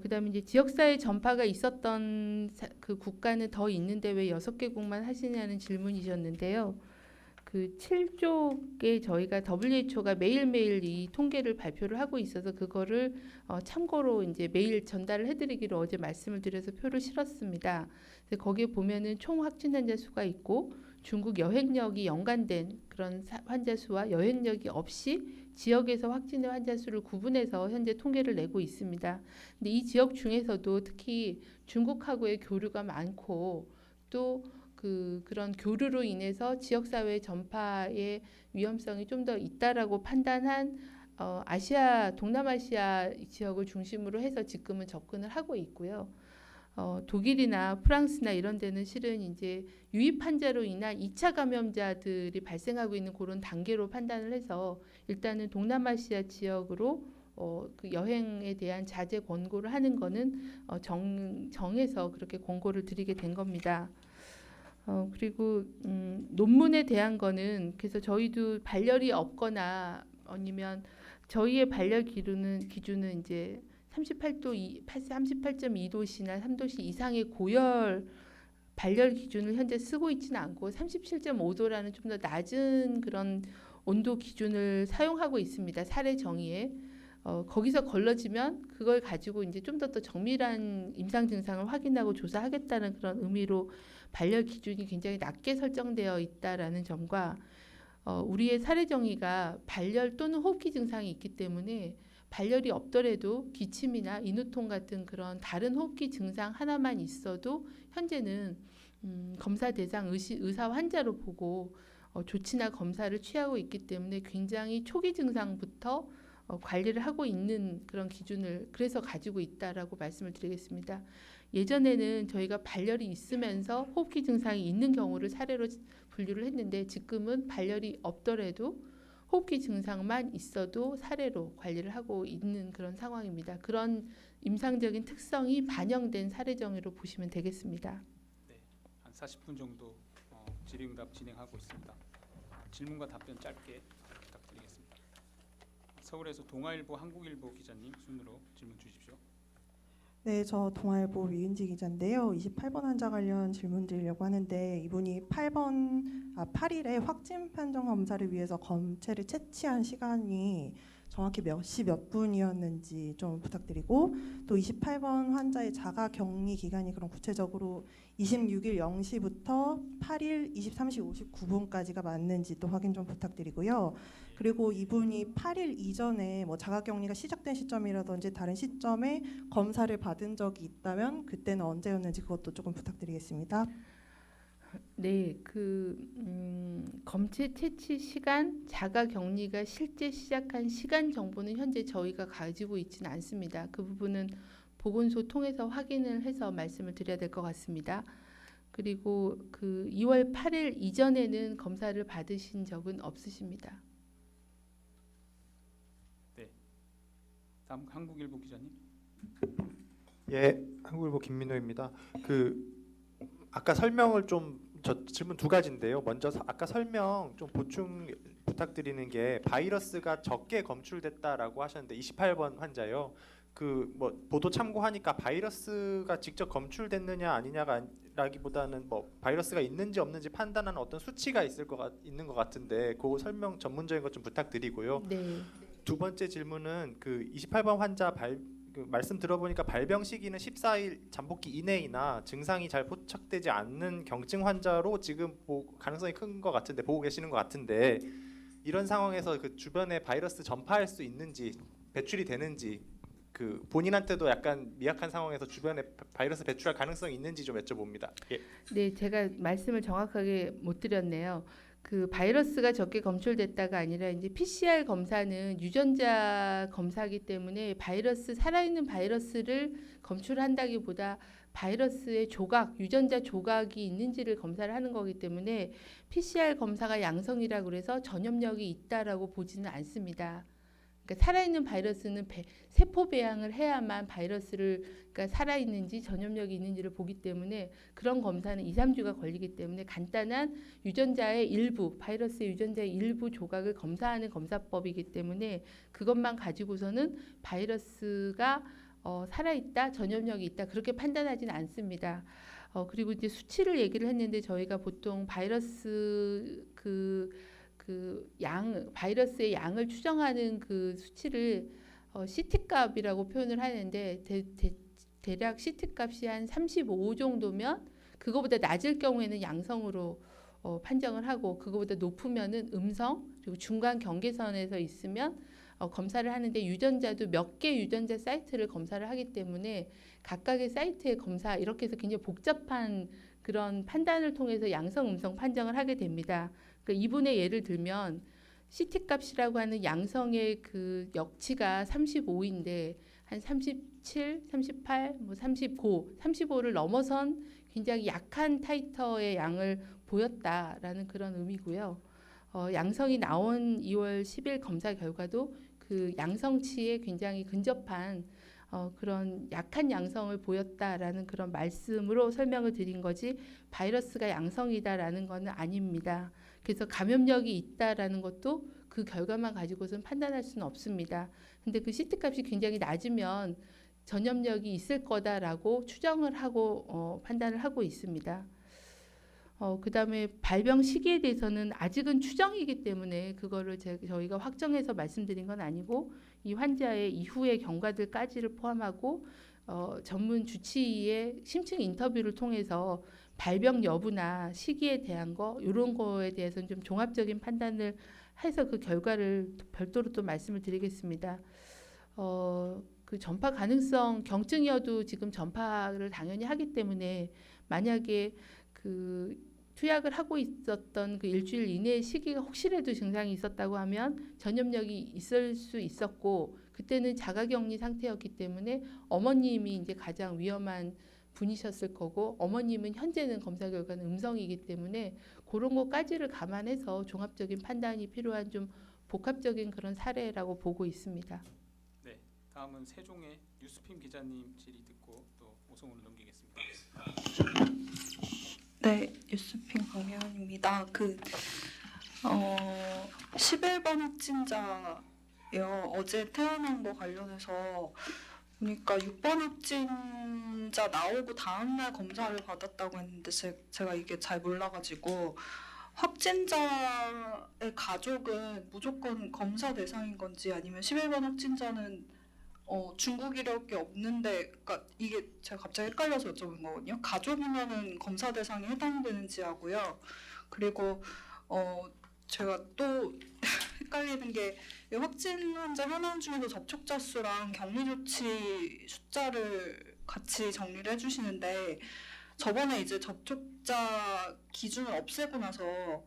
그다음에 이제 지역사회 전파가 있었던 그 국가는 더 있는데 왜 6개국만 하시냐는 질문이셨는데요. 그 7쪽에 저희가 WHO가 매일매일 이 통계를 발표를 하고 있어서 그거를 참고로 이제 매일 전달을 해드리기로 어제 말씀을 드려서 표를 실었습니다. 그래서 거기에 보면은 총 확진 환자 수가 있고 중국 여행력이 연관된 그런 환자 수와 여행력이 없이 지역에서 확진의 환자 수를 구분해서 현재 통계를 내고 있습니다. 근데 이 지역 중에서도 특히 중국하고의 교류가 많고 또 그런 교류로 인해서 지역사회 전파의 위험성이 좀 더 있다라고 판단한 동남아시아 지역을 중심으로 해서 지금은 접근을 하고 있고요. 독일이나 프랑스나 이런 데는 실은 이제 유입 환자로 인한 2차 감염자들이 발생하고 있는 그런 단계로 판단을 해서 일단은 동남아시아 지역으로 그 여행에 대한 자제 권고를 하는 거는 정해서 그렇게 권고를 드리게 된 겁니다. 그리고 논문에 대한 거는 그래서 저희도 발열이 없거나 아니면 저희의 발열 기준은 이제 38.2도씨나 3도씨 이상의 고열 발열 기준을 현재 쓰고 있지는 않고 37.5도라는 좀 더 낮은 그런 온도 기준을 사용하고 있습니다. 사례 정의에. 거기서 걸러지면 그걸 가지고 이제 좀 더 정밀한 임상 증상을 확인하고 조사하겠다는 그런 의미로 발열 기준이 굉장히 낮게 설정되어 있다라는 점과 우리의 사례 정의가 발열 또는 호흡기 증상이 있기 때문에 발열이 없더라도 기침이나 인후통 같은 그런 다른 호흡기 증상 하나만 있어도 현재는 검사 대상 의사 환자로 보고 조치나 검사를 취하고 있기 때문에 굉장히 초기 증상부터 관리를 하고 있는 그런 기준을 그래서 가지고 있다라고 말씀을 드리겠습니다. 예전에는 저희가 발열이 있으면서 호흡기 증상이 있는 경우를 사례로 분류를 했는데 지금은 발열이 없더라도 호흡기 증상만 있어도 사례로 관리를 하고 있는 그런 상황입니다. 그런 임상적인 특성이 반영된 사례 정의로 보시면 되겠습니다. 네, 한 40분 정도 질의응답 진행하고 있습니다. 질문과 답변 짧게 부탁드리겠습니다. 서울에서 동아일보, 한국일보 기자님 순으로 질문 주십시오. 네, 저 동아일보 위은지 기자인데요. 28번 환자 관련 질문 드리려고 하는데 이분이 8일에 확진 판정 검사를 위해서 검체를 채취한 시간이 정확히 몇 시 몇 분이었는지 좀 부탁드리고 또 28번 환자의 자가 격리 기간이 그럼 구체적으로 26일 0시부터 8일 23시 59분까지가 맞는지 또 확인 좀 부탁드리고요. 그리고 이분이 8일 이전에 뭐 자가격리가 시작된 시점이라든지 다른 시점에 검사를 받은 적이 있다면 그때는 언제였는지 그것도 조금 부탁드리겠습니다. 네, 검체 채취 시간, 자가격리가 실제 시작한 시간 정보는 현재 저희가 가지고 있지는 않습니다. 그 부분은 보건소 통해서 확인을 해서 말씀을 드려야 될 것 같습니다. 그리고 2월 8일 이전에는 검사를 받으신 적은 없으십니다. 다음 한국일보 기자님. 예, 한국일보 김민호입니다. 아까 설명을 저 질문 두 가지인데요. 먼저 아까 설명 좀 보충 부탁드리는 게 바이러스가 적게 검출됐다라고 하셨는데 28번 환자요. 뭐 보도 참고하니까 바이러스가 직접 검출됐느냐 아니냐라기보다는 뭐 바이러스가 있는지 없는지 판단하는 어떤 수치가 있는 것 같은데 그 설명 전문적인 것 좀 부탁드리고요. 네. 두 번째 질문은 28번 환자 말씀 들어보니까 발병 시기는 14일 잠복기 이내이나 증상이 잘 포착되지 않는 경증 환자로 지금 가능성이 큰 것 같은데 보고 계시는 것 같은데 이런 상황에서 주변에 바이러스 전파할 수 있는지 배출이 되는지 본인한테도 약간 미약한 상황에서 주변에 바이러스 배출할 가능성이 있는지 좀 여쭤봅니다. 예. 네, 제가 말씀을 정확하게 못 드렸네요. 바이러스가 적게 검출됐다가 아니라 이제 PCR 검사는 유전자 검사이기 때문에 살아있는 바이러스를 검출한다기보다 바이러스의 조각, 유전자 조각이 있는지를 검사를 하는 거기 때문에 PCR 검사가 양성이라고 그래서 전염력이 있다라고 보지는 않습니다. 그러니까 살아있는 바이러스는 세포 배양을 해야만 그러니까 살아있는지 전염력이 있는지를 보기 때문에 그런 검사는 2, 3주가 걸리기 때문에 간단한 바이러스의 유전자의 일부 조각을 검사하는 검사법이기 때문에 그것만 가지고서는 바이러스가 살아있다, 전염력이 있다 그렇게 판단하지는 않습니다. 그리고 이제 수치를 얘기를 했는데 저희가 보통 바이러스 바이러스의 양을 추정하는 수치를 CT 값이라고 표현을 하는데 대략 CT 값이 한 35 정도면 그거보다 낮을 경우에는 양성으로 판정을 하고 그거보다 높으면은 음성 그리고 중간 경계선에서 있으면 검사를 하는데 유전자도 몇 개 유전자 사이트를 검사를 하기 때문에 각각의 사이트의 검사 이렇게 해서 굉장히 복잡한 그런 판단을 통해서 양성 음성 판정을 하게 됩니다. 이분의 예를 들면 CT 값이라고 하는 양성의 역치가 35인데 한 37, 38, 35를 넘어선 굉장히 약한 타이터의 양을 보였다라는 그런 의미고요. 양성이 나온 2월 10일 검사 결과도 양성치에 굉장히 근접한 그런 약한 양성을 보였다라는 그런 말씀으로 설명을 드린 거지 바이러스가 양성이다라는 것은 아닙니다. 그래서 감염력이 있다라는 것도 그 결과만 가지고서는 판단할 수는 없습니다. 근데 CT 값이 굉장히 낮으면 전염력이 있을 거다라고 추정을 하고 판단을 하고 있습니다. 그다음에 발병 시기에 대해서는 아직은 추정이기 때문에 그거를 저희가 확정해서 말씀드린 건 아니고 이 환자의 이후의 경과들까지를 포함하고 전문 주치의의 심층 인터뷰를 통해서 발병 여부나 시기에 대한 거 이런 거에 대해서는 좀 종합적인 판단을 해서 그 결과를 별도로 또 말씀을 드리겠습니다. 그 전파 가능성 경증이어도 지금 전파를 당연히 하기 때문에 만약에 그 투약을 하고 있었던 그 일주일 이내의 시기가 혹시라도 증상이 있었다고 하면 전염력이 있을 수 있었고 그때는 자가격리 상태였기 때문에 어머님이 이제 가장 위험한 분이셨을 거고 어머님은 현재는 검사 결과는 음성이기 때문에 그런 것까지를 감안해서 종합적인 판단이 필요한 좀 복합적인 그런 사례라고 보고 있습니다. 네, 다음은 세종의 뉴스핌 기자님 질의 듣고 또 오성으로 넘기겠습니다. 네, 뉴스핌 강혜원입니다. 11번 확진자요. 어제 태어난 거 관련해서 보니까 6번 확진자 나오고 다음날 검사를 받았다고 했는데 제가 이게 잘 몰라가지고 확진자의 가족은 무조건 검사 대상인 건지 아니면 11번 확진자는 중국 이력이 없는데, 그러니까 이게 제가 갑자기 헷갈려서 여쭤본 거거든요. 가족이면은 검사 대상에 해당되는지 하고요. 그리고 제가 또 헷갈리는 게 확진 환자 현황 중에서 접촉자 수랑 격리 조치 숫자를 같이 정리를 해주시는데 저번에 이제 접촉자 기준을 없애고 나서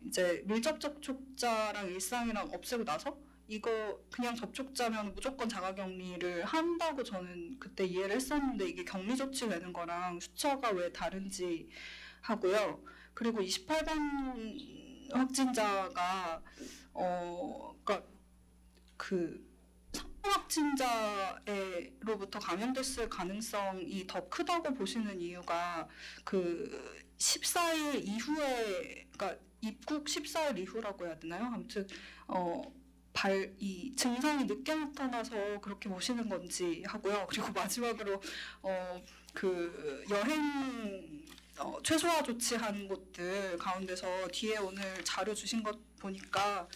이제 밀접 접촉자랑 일상이랑 없애고 나서 이거 그냥 접촉자면 무조건 자가격리를 한다고 저는 그때 이해를 했었는데 이게 격리 조치 되는 거랑 숫자가 왜 다른지 하고요. 그리고 28번 확진자가 그러니까 그 3번 확진자로부터 감염됐을 가능성이 더 크다고 보시는 이유가 그 14일 이후에 그러니까 입국 14일 이후라고 해야 되나요? 아무튼 이 증상이 늦게 나타나서 그렇게 보시는 건지 하고요. 그리고 마지막으로 그 여행 최소화 조치한 곳들 가운데서 뒤에 오늘 자료 주신 것 보니까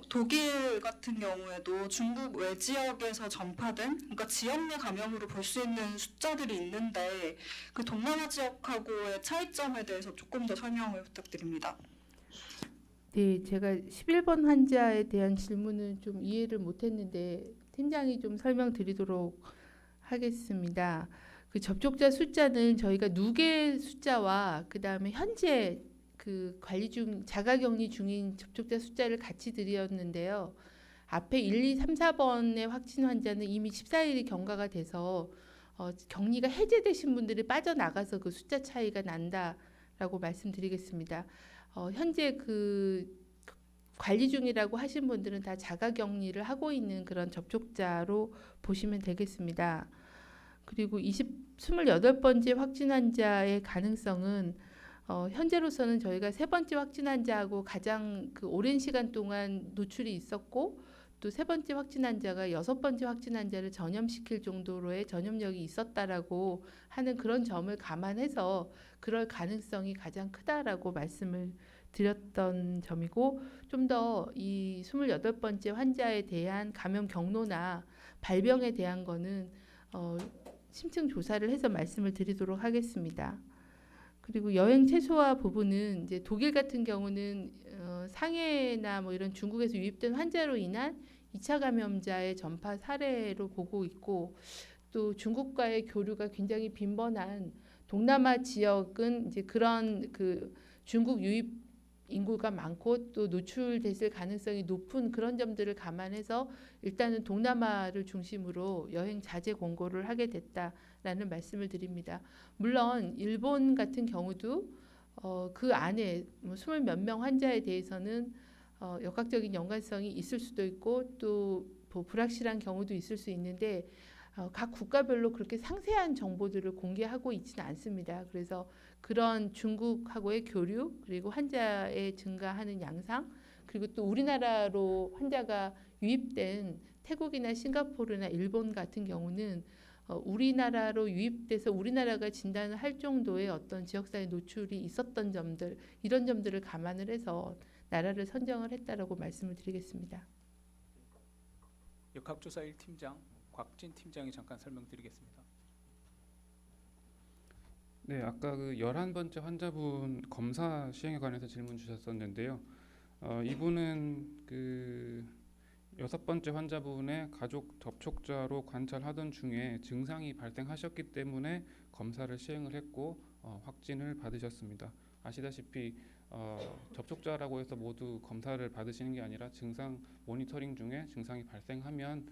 독일 같은 경우에도 중국 외 지역에서 전파된 그러니까 지역 내 감염으로 볼 수 있는 숫자들이 있는데 그 동남아 지역하고의 차이점에 대해서 조금 더 설명을 부탁드립니다. 네, 제가 11번 환자에 대한 질문은 좀 이해를 못했는데 팀장이 좀 설명드리도록 하겠습니다. 그 접촉자 숫자는 저희가 누계 숫자와 그 다음에 현재 그 관리 중 자가격리 중인 접촉자 숫자를 같이 드렸는데요. 앞에 1, 2, 3, 4번의 확진 환자는 이미 14일이 경과가 돼서 격리가 해제되신 분들이 빠져나가서 그 숫자 차이가 난다라고 말씀드리겠습니다. 현재 그 관리 중이라고 하신 분들은 다 자가격리를 하고 있는 그런 접촉자로 보시면 되겠습니다. 그리고 28번째 확진 환자의 가능성은 현재로서는 저희가 세 번째 확진 환자하고 가장 그 오랜 시간 동안 노출이 있었고 또 세 번째 확진 환자가 6번째 확진 환자를 전염시킬 정도로의 전염력이 있었다라고 하는 그런 점을 감안해서 그럴 가능성이 가장 크다라고 말씀을 드렸던 점이고 좀 더 이 28번째 환자에 대한 감염 경로나 발병에 대한 거는 심층 조사를 해서 말씀을 드리도록 하겠습니다. 그리고 여행 최소화 부분은 이제 독일 같은 경우는 상해나 뭐 이런 중국에서 유입된 환자로 인한 2차 감염자의 전파 사례로 보고 있고 또 중국과의 교류가 굉장히 빈번한 동남아 지역은 이제 그런 그 중국 유입 인구가 많고 또 노출됐을 가능성이 높은 그런 점들을 감안해서 일단은 동남아를 중심으로 여행 자제 권고를 하게 됐다라는 말씀을 드립니다. 물론 일본 같은 경우도 그 안에 뭐 20몇 명 환자에 대해서는 역학적인 연관성이 있을 수도 있고 또 뭐 불확실한 경우도 있을 수 있는데 각 국가별로 그렇게 상세한 정보들을 공개하고 있지는 않습니다. 그래서 그런 중국하고의 교류 그리고 환자의 증가하는 양상 그리고 또 우리나라로 환자가 유입된 태국이나 싱가포르나 일본 같은 경우는 우리나라로 유입돼서 우리나라가 진단을 할 정도의 어떤 지역사회 노출이 있었던 점들 이런 점들을 감안을 해서 나라를 선정을 했다라고 말씀을 드리겠습니다. 역학조사 1팀장 곽진 팀장이 잠깐 설명드리겠습니다. 네, 아까 그 11번째 환자분 검사 시행에 관해서 질문 주셨었는데요. 이분은 그 6번째 환자분의 가족 접촉자로 관찰하던 중에 증상이 발생하셨기 때문에 검사를 시행을 했고 확진을 받으셨습니다. 아시다시피 접촉자라고 해서 모두 검사를 받으시는 게 아니라 증상 모니터링 중에 증상이 발생하면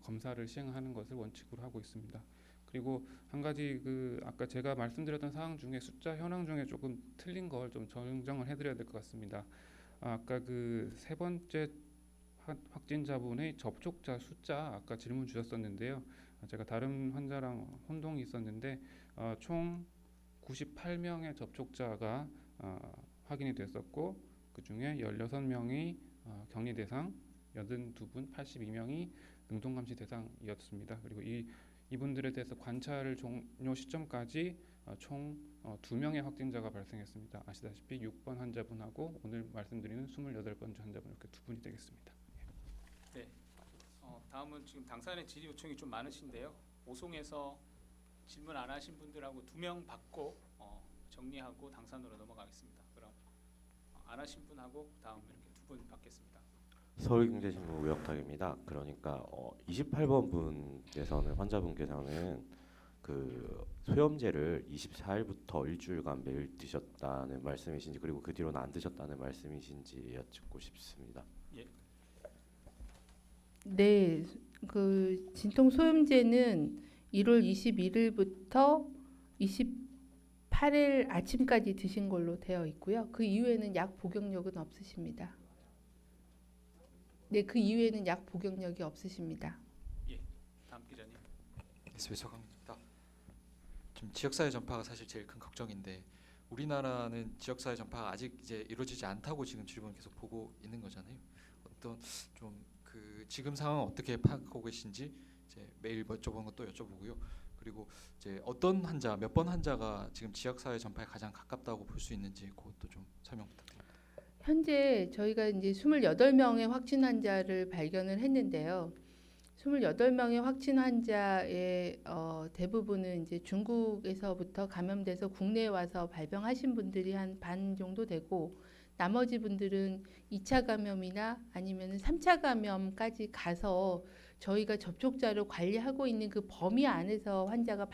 검사를 시행하는 것을 원칙으로 하고 있습니다. 그리고 한 가지 그 아까 제가 말씀드렸던 사항 중에 숫자 현황 중에 조금 틀린 걸 좀 정정을 해드려야 될 것 같습니다. 아까 그 3번째 확진자분의 접촉자 숫자 아까 질문 주셨었는데요. 제가 다른 환자랑 혼동이 있었는데 총 98명의 접촉자가 확인이 됐었고 그 중에 16명이 격리 대상, 82분 82명이 능동감시 대상이었습니다. 그리고 이분들에 대해서 관찰을 종료 시점까지 총 2명의 확진자가 발생했습니다. 아시다시피 6번 환자분하고 오늘 말씀드리는 28번째 환자분 이렇게 두 분이 되겠습니다. 네. 다음은 지금 당사인의 질의 요청이 좀 많으신데요. 오송에서 질문 안 하신 분들하고 2명 받고 정리하고 당사인으로 넘어가겠습니다. 그럼 안 하신 분하고 다음 이렇게 2분 받겠습니다. 서울경제신문 우혁탁입니다. 그러니까 28번 분께서는 환자분께서는 그 소염제를 24일부터 일주일간 매일 드셨다는 말씀이신지 그리고 그 뒤로는 안 드셨다는 말씀이신지 여쭙고 싶습니다. 예. 네, 그 진통 소염제는 1월 21일부터 28일 아침까지 드신 걸로 되어 있고요. 그 이후에는 약 복용력은 없으십니다. 네, 그 이후에는 약 복용력이 없으십니다. 예. 다음 기자님. SBS 서강입니다. 지금 지역사회 전파가 사실 제일 큰 걱정인데 우리나라는 지역사회 전파가 아직 이제 이루어지지 않다고 지금 질문 계속 보고 있는 거잖아요. 어떤 좀 그 지금 상황 어떻게 파악하고 계신지 이제 매일 여쭤보는 것도 여쭤보고요. 그리고 이제 어떤 환자, 몇 번 환자가 지금 지역사회 전파에 가장 가깝다고 볼 수 있는지 그것도 좀 설명 부탁드립니다. 현재 저희가 이제 28명의 확진 환자를 발견을 했는데요. 28명의 확진 환자의 대부분은 이제 중국에서부터 감염돼서 국내에 와서 발병하신 분들이 한 반 정도 되고 나머지 분들은 2차 감염이나 아니면 3차 감염까지 가서 저희가 접촉자를 관리하고 있는 그 범위 안에서 환자가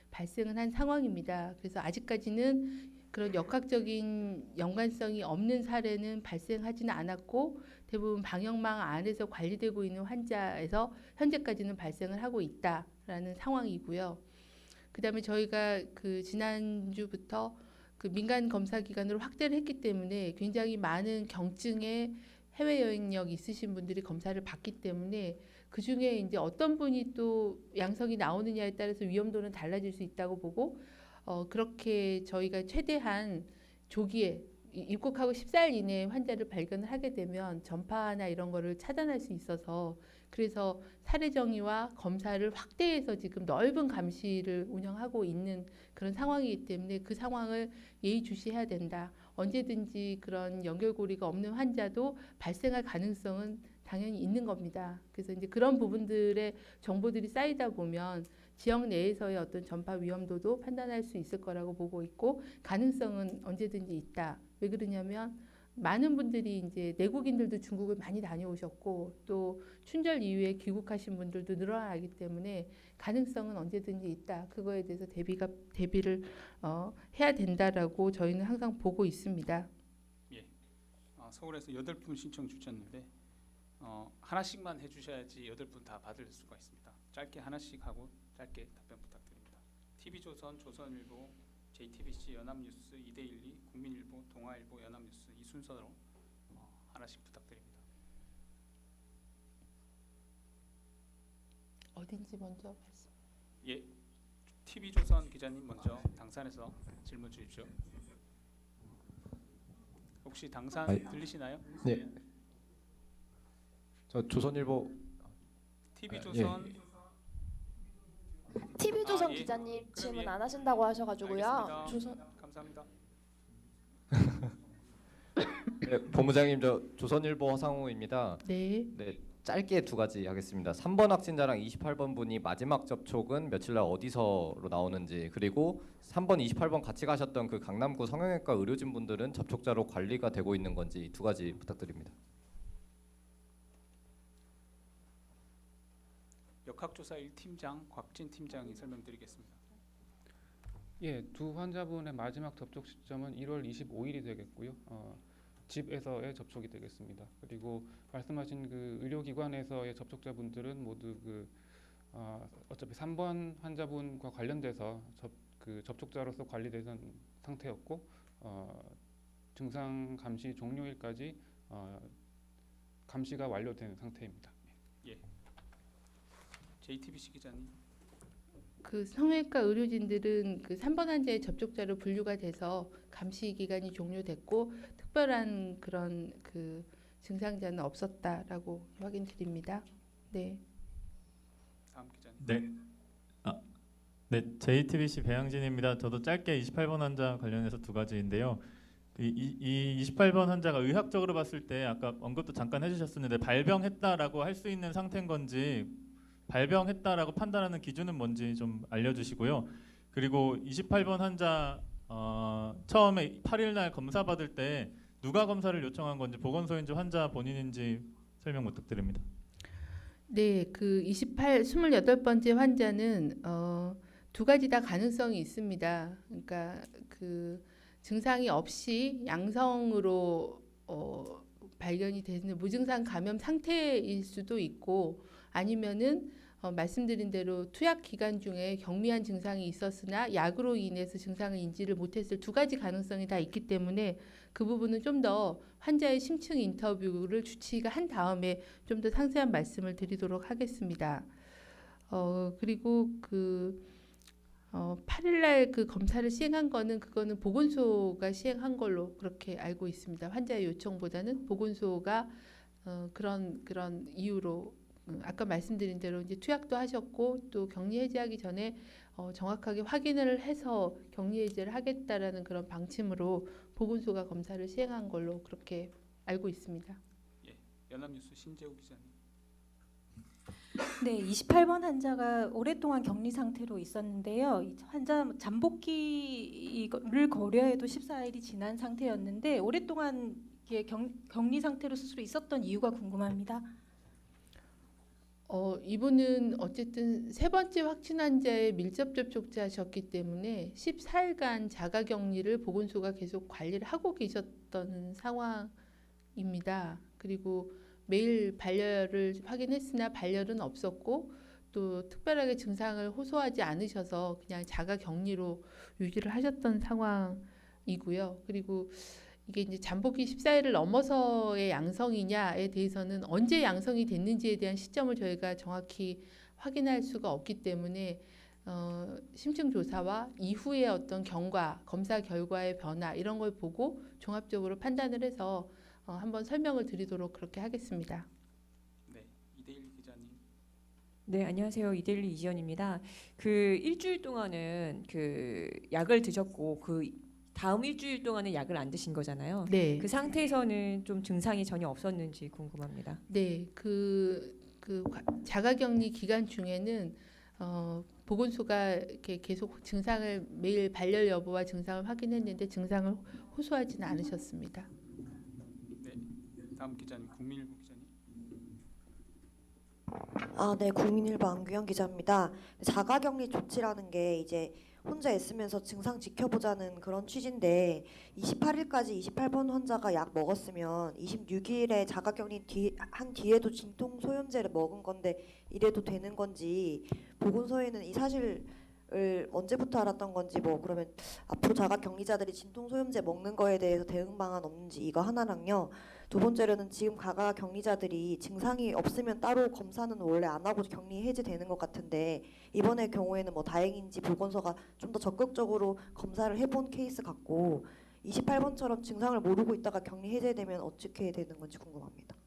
발생을 한 상황입니다. 그래서 아직까지는 그런 역학적인 연관성이 없는 사례는 발생하지는 않았고 대부분 방역망 안에서 관리되고 있는 환자에서 현재까지는 발생을 하고 있다라는 상황이고요. 그다음에 저희가 그 지난주부터 그 민간 검사 기관을 확대를 했기 때문에 굉장히 많은 경증의 해외 여행력 있으신 분들이 검사를 받기 때문에 그 중에 이제 어떤 분이 또 양성이 나오느냐에 따라서 위험도는 달라질 수 있다고 보고 그렇게 저희가 최대한 조기에 입국하고 14일 이내에 환자를 발견을 하게 되면 전파나 이런 거를 차단할 수 있어서 그래서 사례 정의와 검사를 확대해서 지금 넓은 감시를 운영하고 있는 그런 상황이기 때문에 그 상황을 예의주시해야 된다. 언제든지 그런 연결고리가 없는 환자도 발생할 가능성은 당연히 있는 겁니다. 그래서 이제 그런 부분들의 정보들이 쌓이다 보면 지역 내에서의 어떤 전파 위험도도 판단할 수 있을 거라고 보고 있고 가능성은 언제든지 있다. 왜 그러냐면 많은 분들이 이제 내국인들도 중국을 많이 다녀오셨고 또 춘절 이후에 귀국하신 분들도 늘어나기 때문에 가능성은 언제든지 있다. 그거에 대해서 대비를 해야 된다라고 저희는 항상 보고 있습니다. 예. 서울에서 8분 신청 주셨는데 하나씩만 해주셔야지 8분 다 받을 수가 있습니다. 짧게 하나씩 하고 짧게 답변 부탁드립니다. TV조선, 조선일보, JTBC, 연합뉴스, 2대12, 국민일보, 동아일보, 연합뉴스 이 순서로 하나씩 부탁드립니다. 어딘지 먼저 말씀. 예, TV조선 기자님 먼저 당산에서 질문 주십시오. 혹시 당산 들리시나요? 네. 저 조선일보 TV조선 TV조선 예. 기자님 그럼 질문 예. 안 하신다고 하셔가지고요. 알겠습니다. 감사합니다. 네, 본부장님 저 조선일보 허상호입니다. 네. 네, 짧게 두 가지 하겠습니다. 3번 확진자랑 28번 분이 마지막 접촉은 며칠 날 어디서로 나오는지, 그리고 3번, 28번 같이 가셨던 그 강남구 성형외과 의료진 분들은 접촉자로 관리가 되고 있는 건지 두 가지 부탁드립니다. 역학조사 1팀장 곽진 팀장이 설명드리겠습니다. 예, 두 환자분의 마지막 접촉 시점은 1월 25일이 되겠고요. 집에서의 접촉이 되겠습니다. 그리고 말씀하신 그 의료기관에서의 접촉자분들은 모두 어차피 3번 환자분과 관련돼서 접촉자로서 관리되던 상태였고 증상 감시 종료일까지 감시가 완료된 상태입니다. 예. JTBC 기자님. 그 성형외과 의료진들은 그 3번 환자의 접촉자로 분류가 돼서 감시 기간이 종료됐고 특별한 그런 그 증상자는 없었다라고 확인드립니다. 네. 다음 기자님. 네. 네, JTBC 배양진입니다. 저도 짧게 28번 환자 관련해서 두 가지인데요. 이 28번 환자가 의학적으로 봤을 때 아까 언급도 잠깐 해주셨었는데 발병했다라고 할 수 있는 상태인 건지, 발병했다라고 판단하는 기준은 뭔지 좀 알려주시고요. 그리고 28번 환자 처음에 8일 날 검사 받을 때 누가 검사를 요청한 건지, 보건소인지 환자 본인인지 설명 부탁드립니다. 네, 그 28번째 환자는 두 가지 다 가능성이 있습니다. 그러니까 그 증상이 없이 양성으로 발견이 되는 무증상 감염 상태일 수도 있고, 아니면은 말씀드린 대로 투약 기간 중에 경미한 증상이 있었으나 약으로 인해서 증상을 인지를 못했을 두 가지 가능성이 다 있기 때문에 그 부분은 좀 더 환자의 심층 인터뷰를 주치의가 한 다음에 좀 더 상세한 말씀을 드리도록 하겠습니다. 그리고 8일날 그 검사를 시행한 그거는 보건소가 시행한 걸로 그렇게 알고 있습니다. 환자의 요청보다는 보건소가 그런 이유로 아까 말씀드린 대로 이제 투약도 하셨고 또 격리 해제하기 전에 정확하게 확인을 해서 격리 해제를 하겠다라는 그런 방침으로 보건소가 검사를 시행한 걸로 그렇게 알고 있습니다. 예. 연합뉴스 신재우 기자님. 네, 28번 환자가 오랫동안 격리 상태로 있었는데요. 이 환자 잠복기를 고려해도 14일이 지난 상태였는데 오랫동안 이게 격리 상태로 스스로 있었던 이유가 궁금합니다. 이분은 어쨌든 세 번째 확진 환자의 밀접 접촉자셨기 때문에 14일간 자가 격리를 보건소가 계속 관리를 하고 계셨던 상황입니다. 그리고 매일 발열을 확인했으나 발열은 없었고 또 특별하게 증상을 호소하지 않으셔서 그냥 자가 격리로 유지를 하셨던 상황이고요. 그리고 이게 이제 잠복기 14일을 넘어서의 양성이냐에 대해서는 언제 양성이 됐는지에 대한 시점을 저희가 정확히 확인할 수가 없기 때문에 심층 조사와 이후의 어떤 경과, 검사 결과의 변화 이런 걸 보고 종합적으로 판단을 해서 한번 설명을 드리도록 그렇게 하겠습니다. 네, 이대일 기자님. 네, 안녕하세요. 이데일리 이지연입니다. 그 일주일 동안은 그 약을 드셨고 그 다음 일주일 동안은 약을 안 드신 거잖아요. 네. 그 상태에서는 좀 증상이 전혀 없었는지 궁금합니다. 네, 자가격리 기간 중에는 보건소가 이렇게 계속 증상을 매일 발열 여부와 증상을 확인했는데 증상을 호소하지는 않으셨습니다. 네, 다음 기자님 국민일보 기자님. 네, 국민일보 안규영 기자입니다. 자가격리 조치라는 게 이제 혼자 있으면서 증상 지켜보자는 그런 취지인데 28일까지 28번 환자가 약 먹었으면 26일에 자가격리 한 뒤에도 진통소염제를 먹은 건데 이래도 되는 건지, 보건소에는 이 사실을 언제부터 알았던 건지, 뭐 그러면 앞으로 자가격리자들이 진통소염제 먹는 거에 대해서 대응 방안 없는지, 이거 하나랑요. 두 번째로는 지금 가가격리자들이 증상이 없으면 따로 검사는 원래 안 하고 격리 해제되는 것 같은데 이번의 경우에는 뭐 다행인지 보건소가 좀 더 적극적으로 검사를 해본 케이스 같고, 28번처럼 증상을 모르고 있다가 격리 해제되면 어떻게 되는 건지 궁금합니다.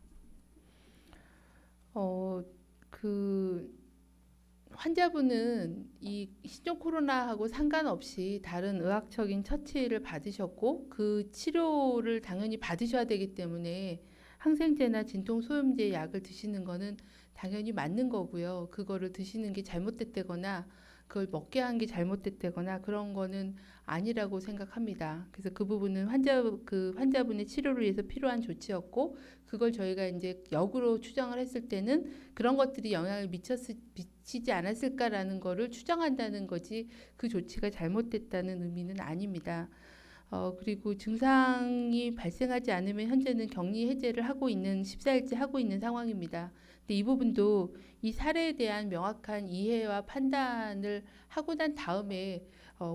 환자분은 이 신종 코로나하고 상관없이 다른 의학적인 처치를 받으셨고 그 치료를 당연히 받으셔야 되기 때문에 항생제나 진통 소염제 약을 드시는 거는 당연히 맞는 거고요. 그거를 드시는 게 잘못됐다거나 그걸 먹게 한 게 잘못됐다거나 그런 거는 아니라고 생각합니다. 그래서 그 부분은 환자분의 치료를 위해서 필요한 조치였고 그걸 저희가 이제 역으로 추정을 했을 때는 그런 것들이 영향을 미치지 않았을까라는 거를 추정한다는 거지 그 조치가 잘못됐다는 의미는 아닙니다. 그리고 증상이 발생하지 않으면 현재는 격리 해제를 하고 있는 14일째 하고 있는 상황입니다. 근데 이 부분도 이 사례에 대한 명확한 이해와 판단을 하고 난 다음에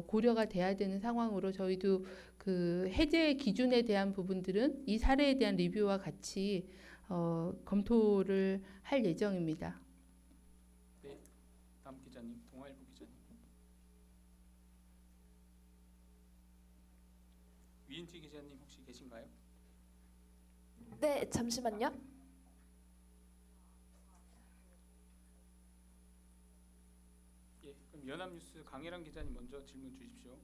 고려가 돼야 되는 상황으로 저희도 그 해제 기준에 대한 부분들은 이 사례에 대한 리뷰와 같이 검토를 할 예정입니다. 네, 다음 기자님, 동아일보 기자님. 위인지 기자님 혹시 계신가요? 네, 잠시만요. 예, 그럼 연합뉴스 강혜란 기자님 먼저 질문 주십시오.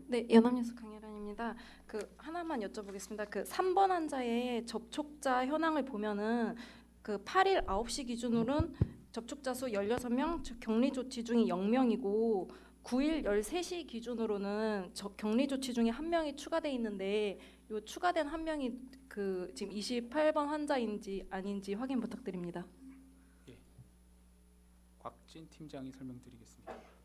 네, 연합뉴스 강혜란입니다. 그 하나만 여쭤보겠습니다. 그 3번 환자의 접촉자 현황을 보면은 그 8일 9시 기준으로는 접촉자 수 16명, 즉 격리 조치 중이 0명이고 9일 13시 기준으로는 격리 조치 중에 1명이 추가돼 있는데 이 추가된 1명이 그 지금 28번 환자인지 아닌지 확인 부탁드립니다. 예, 곽진 팀장이 설명드리겠습니다.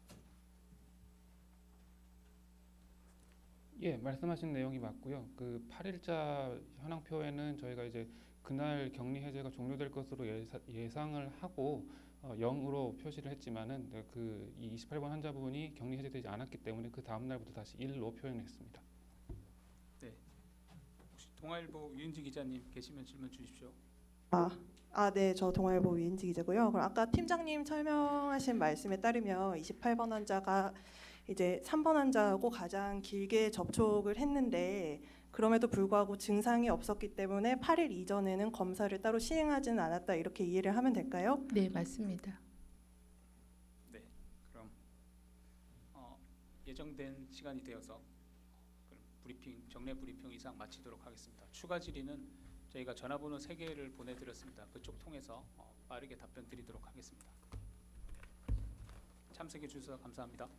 예, 말씀하신 내용이 맞고요. 그 8일자 현황표에는 저희가 이제 그날 격리 해제가 종료될 것으로 예상을 하고 0으로 표시를 했지만은 그 이 28번 환자분이 격리 해제되지 않았기 때문에 그 다음 날부터 다시 1로 표현했습니다. 네, 혹시 동아일보 위은지 기자님 계시면 질문 주십시오. 네, 저 동아일보 위인지 기자고요. 그럼 아까 팀장님 설명하신 말씀에 따르면 28번 환자가 이제 3번 환자하고 가장 길게 접촉을 했는데 그럼에도 불구하고 증상이 없었기 때문에 8일 이전에는 검사를 따로 시행하지는 않았다 이렇게 이해를 하면 될까요? 네, 맞습니다. 네, 그럼 예정된 시간이 되어서 그럼 정례 브리핑 이상 마치도록 하겠습니다. 추가 질의는 저희가 전화번호 3개를 보내드렸습니다. 그쪽 통해서 빠르게 답변 드리도록 하겠습니다. 참석해 주셔서 감사합니다.